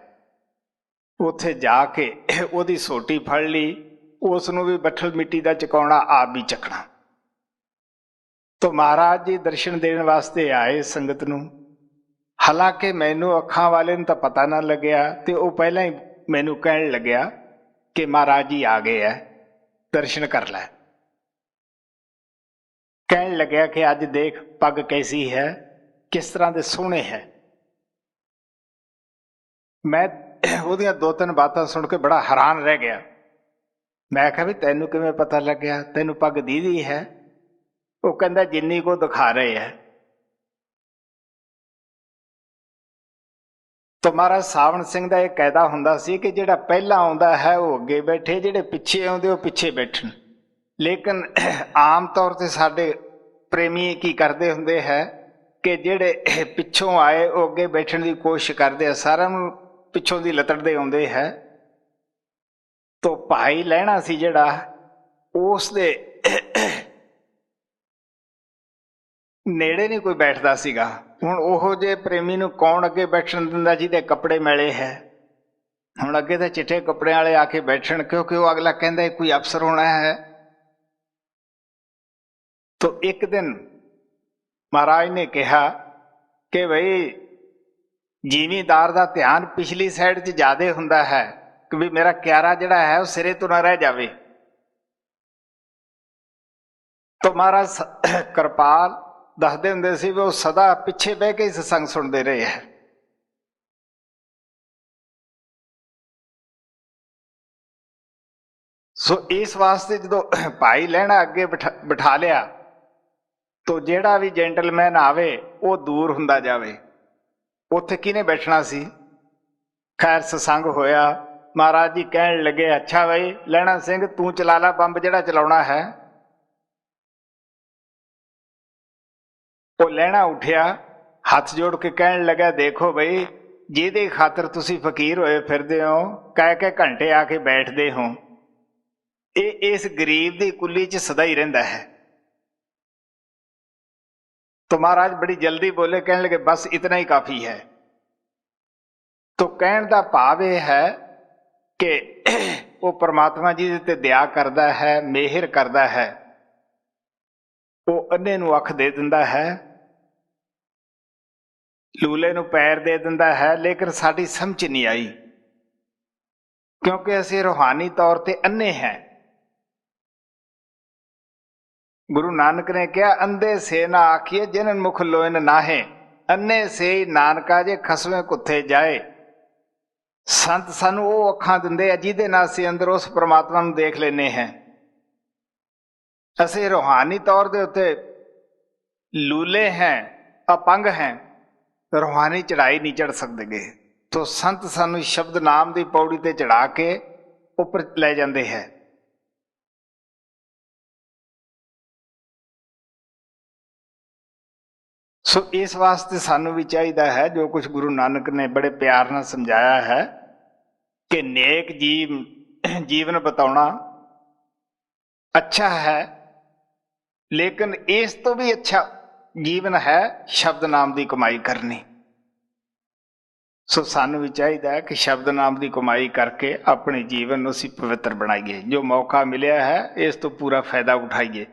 ਉੱਥੇ ਜਾ ਕੇ ਉਹਦੀ ਸੋਟੀ ਫੜ ਲਈ, ਉਸ ਨੂੰ ਵੀ ਬੱਠਲ ਮਿੱਟੀ ਦਾ ਚੁਕਾਉਣਾ, ਆਪ ਵੀ ਚੱਕਣਾ। ਤੋ ਮਹਾਰਾਜ ਜੀ ਦਰਸ਼ਨ ਦੇਣ ਵਾਸਤੇ ਆਏ ਸੰਗਤ ਨੂੰ। ਹਾਲਾਂਕਿ ਮੈਨੂੰ ਅੱਖਾਂ ਵਾਲੇ ਨੂੰ ਤਾਂ ਪਤਾ ਨਾ ਲੱਗਿਆ, ਤੇ ਉਹ ਪਹਿਲਾਂ ਹੀ ਮੈਨੂੰ ਕਹਿਣ ਲੱਗਿਆ ਕਿ ਮਹਾਰਾਜ ਜੀ ਆ ਗਏ ਹੈ, ਦਰਸ਼ਨ ਕਰ ਲੈ। ਕਹਿਣ ਲੱਗਿਆ ਕਿ ਅੱਜ ਦੇਖ ਪੱਗ ਕੈਸੀ ਹੈ, ਕਿਸ ਤਰ੍ਹਾਂ ਦੇ ਸੋਹਣੇ ਹੈ। ਮੈਂ ਉਹਦੀਆਂ 2-3 ਬਾਤਾਂ ਸੁਣ ਕੇ ਬੜਾ ਹੈਰਾਨ ਰਹਿ ਗਿਆ। ਮੈਂ ਕਿਹਾ ਵੀ ਤੈਨੂੰ ਕਿਵੇਂ ਪਤਾ ਲੱਗਿਆ, ਤੈਨੂੰ ਪੱਗ ਦੀਦੀ ਹੈ? ਉਹ ਕਹਿੰਦਾ ਜਿੰਨੀ ਕੋ ਦਿਖਾ ਰਹੇ ਹੈ। ਤਾਂ ਮਹਾਰਾਜ ਸਾਵਣ ਸਿੰਘ ਦਾ ਇਹ ਕਾਇਦਾ ਹੁੰਦਾ ਸੀ ਕਿ ਜਿਹੜਾ ਪਹਿਲਾਂ ਆਉਂਦਾ ਹੈ ਉਹ ਅੱਗੇ ਬੈਠੇ, ਜਿਹੜੇ ਪਿੱਛੇ ਆਉਂਦੇ ਉਹ ਪਿੱਛੇ ਬੈਠਣ। ਲੇਕਿਨ ਆਮ ਤੌਰ ਤੇ ਸਾਡੇ ਪ੍ਰੇਮੀ ਕੀ ਕਰਦੇ ਹੁੰਦੇ ਹੈ ਕਿ ਜਿਹੜੇ ਪਿੱਛੋਂ ਆਏ ਉਹ ਅੱਗੇ ਬੈਠਣ ਦੀ ਕੋਸ਼ਿਸ਼ ਕਰਦੇ ਆ, ਸਾਰਿਆਂ ਨੂੰ ਪਿੱਛੋਂ ਦੀ ਲਤੜਦੇ ਆਉਂਦੇ ਹੈ। ਤੋ ਭਾਈ ਲਹਿਣਾ ਸੀ ਜਿਹੜਾ, ਉਸ ਦੇ ਨੇੜੇ ਨਹੀਂ ਕੋਈ ਬੈਠਦਾ ਸੀਗਾ। ਹੁਣ ਉਹੋ ਜਿਹੇ ਪ੍ਰੇਮੀ ਨੂੰ ਕੌਣ ਅੱਗੇ ਬੈਠਣ ਦਿੰਦਾ ਜਿਹਦੇ ਕੱਪੜੇ ਮੈਲੇ ਹੈ। ਹੁਣ ਅੱਗੇ ਤਾਂ ਚਿੱਟੇ ਕੱਪੜਿਆਂ ਵਾਲੇ ਆ ਕੇ ਬੈਠਣ, ਕਿਉਂਕਿ ਉਹ ਅਗਲਾ ਕਹਿੰਦਾ ਕੋਈ ਅਫਸਰ ਹੋਣਾ ਹੈ। ਤੋ ਇੱਕ ਦਿਨ ਮਹਾਰਾਜ ਨੇ ਕਿਹਾ ਕਿ ਬਈ ਜ਼ਿਮੀਂਦਾਰ ਦਾ ਧਿਆਨ ਪਿਛਲੀ ਸਾਈਡ 'ਚ ਜ਼ਿਆਦਾ ਹੁੰਦਾ ਹੈ ਕਿ ਵੀ ਮੇਰਾ ਕਿਆਰਾ ਜਿਹੜਾ ਹੈ ਉਹ ਸਿਰੇ ਤੋਂ ਨਾ ਰਹਿ ਜਾਵੇ। ਤੋ ਮਹਾਰਾਜ ਕਿਰਪਾਲ ਦੱਸਦੇ ਹੁੰਦੇ ਸੀ ਵੀ ਉਹ ਸਦਾ ਪਿੱਛੇ ਬਹਿ ਕੇ ਹੀ ਸਤਸੰਗ ਸੁਣਦੇ ਰਹੇ ਹੈ। ਸੋ ਇਸ ਵਾਸਤੇ ਜਦੋਂ ਭਾਈ ਲਹਿਣਾ ਅੱਗੇ ਬਿਠਾ ਲਿਆ, ਤੋ ਜਿਹੜਾ ਵੀ ਜੈਂਟਲਮੈਨ ਆਵੇ ਉਹ ਦੂਰ ਹੁੰਦਾ ਜਾਵੇ। ਉੱਥੇ ਕਿਹਨੇ ਬੈਠਣਾ ਸੀ? ਖੈਰ ਸਤਸੰਗ ਹੋਇਆ। ਮਹਾਰਾਜ ਜੀ ਕਹਿਣ ਲੱਗੇ, ਅੱਛਾ ਬਈ ਲਹਿਣਾ ਸਿੰਘ ਤੂੰ ਚਲਾ ਲਾ ਬੰਬ ਜਿਹੜਾ ਚਲਾਉਣਾ ਹੈ। ਉਹ ਲਹਿਣਾ ਉੱਠਿਆ, ਹੱਥ ਜੋੜ ਕੇ ਕਹਿਣ ਲੱਗਾ, ਦੇਖੋ ਬਈ ਜਿਹਦੀ ਖਾਤਰ ਤੁਸੀਂ ਫਕੀਰ ਹੋਏ ਫਿਰਦੇ ਹੋ, ਕਹਿ ਕੇ ਘੰਟੇ ਆ ਕੇ ਬੈਠਦੇ ਹੋ, ਇਹ ਇਸ ਗਰੀਬ ਦੀ ਕੁੱਲੀ 'ਚ ਸਦਾ ਹੀ ਰਹਿੰਦਾ ਹੈ। तो महाराज बड़ी जल्दी बोले, कहने लगे बस इतना ही काफी है। तो कहने का भाव यह है कि वो परमात्मा जी ते दया करता है, मेहर करता है, वो अन्ने नूं अख दे दिंदा है, लूले नूं पैर दे दिंदा है, लेकिन साडी समझ नहीं आई क्योंकि असीं रूहानी तौर ते अन्ने हैं। गुरु नानक ने कहा, अंधे से ना आखिए जिन मुख लोइन नाहे, अन्ने से नानका जे खसवे कुत्थे जाए। संत सानू वो अखां दिंदे आ जिहदे नाल असीं अंदर उस परमात्मा नूं देख लेने हैं। असीं रूहानी तौर दे उत्ते लूले हैं, अपंग हैं, रूहानी चढ़ाई नहीं चढ़ सकदे। तो संत सानू शब्द नाम दी पौड़ी ते चढ़ा के उपर ले जांदे है। सो इस वास्ते सानू भी चाहिए है, जो कुछ गुरु नानक ने बड़े प्यार नाल समझाया है कि नेक जीवन बताउणा अच्छा है, लेकिन इस तो भी अच्छा जीवन है शब्द नाम की कमाई करनी। सो सानू भी चाहिए है कि शब्द नाम की कमाई करके अपने जीवन को असीं पवित्र बनाइए। जो मौका मिलिया है इस तो पूरा फायदा उठाइए।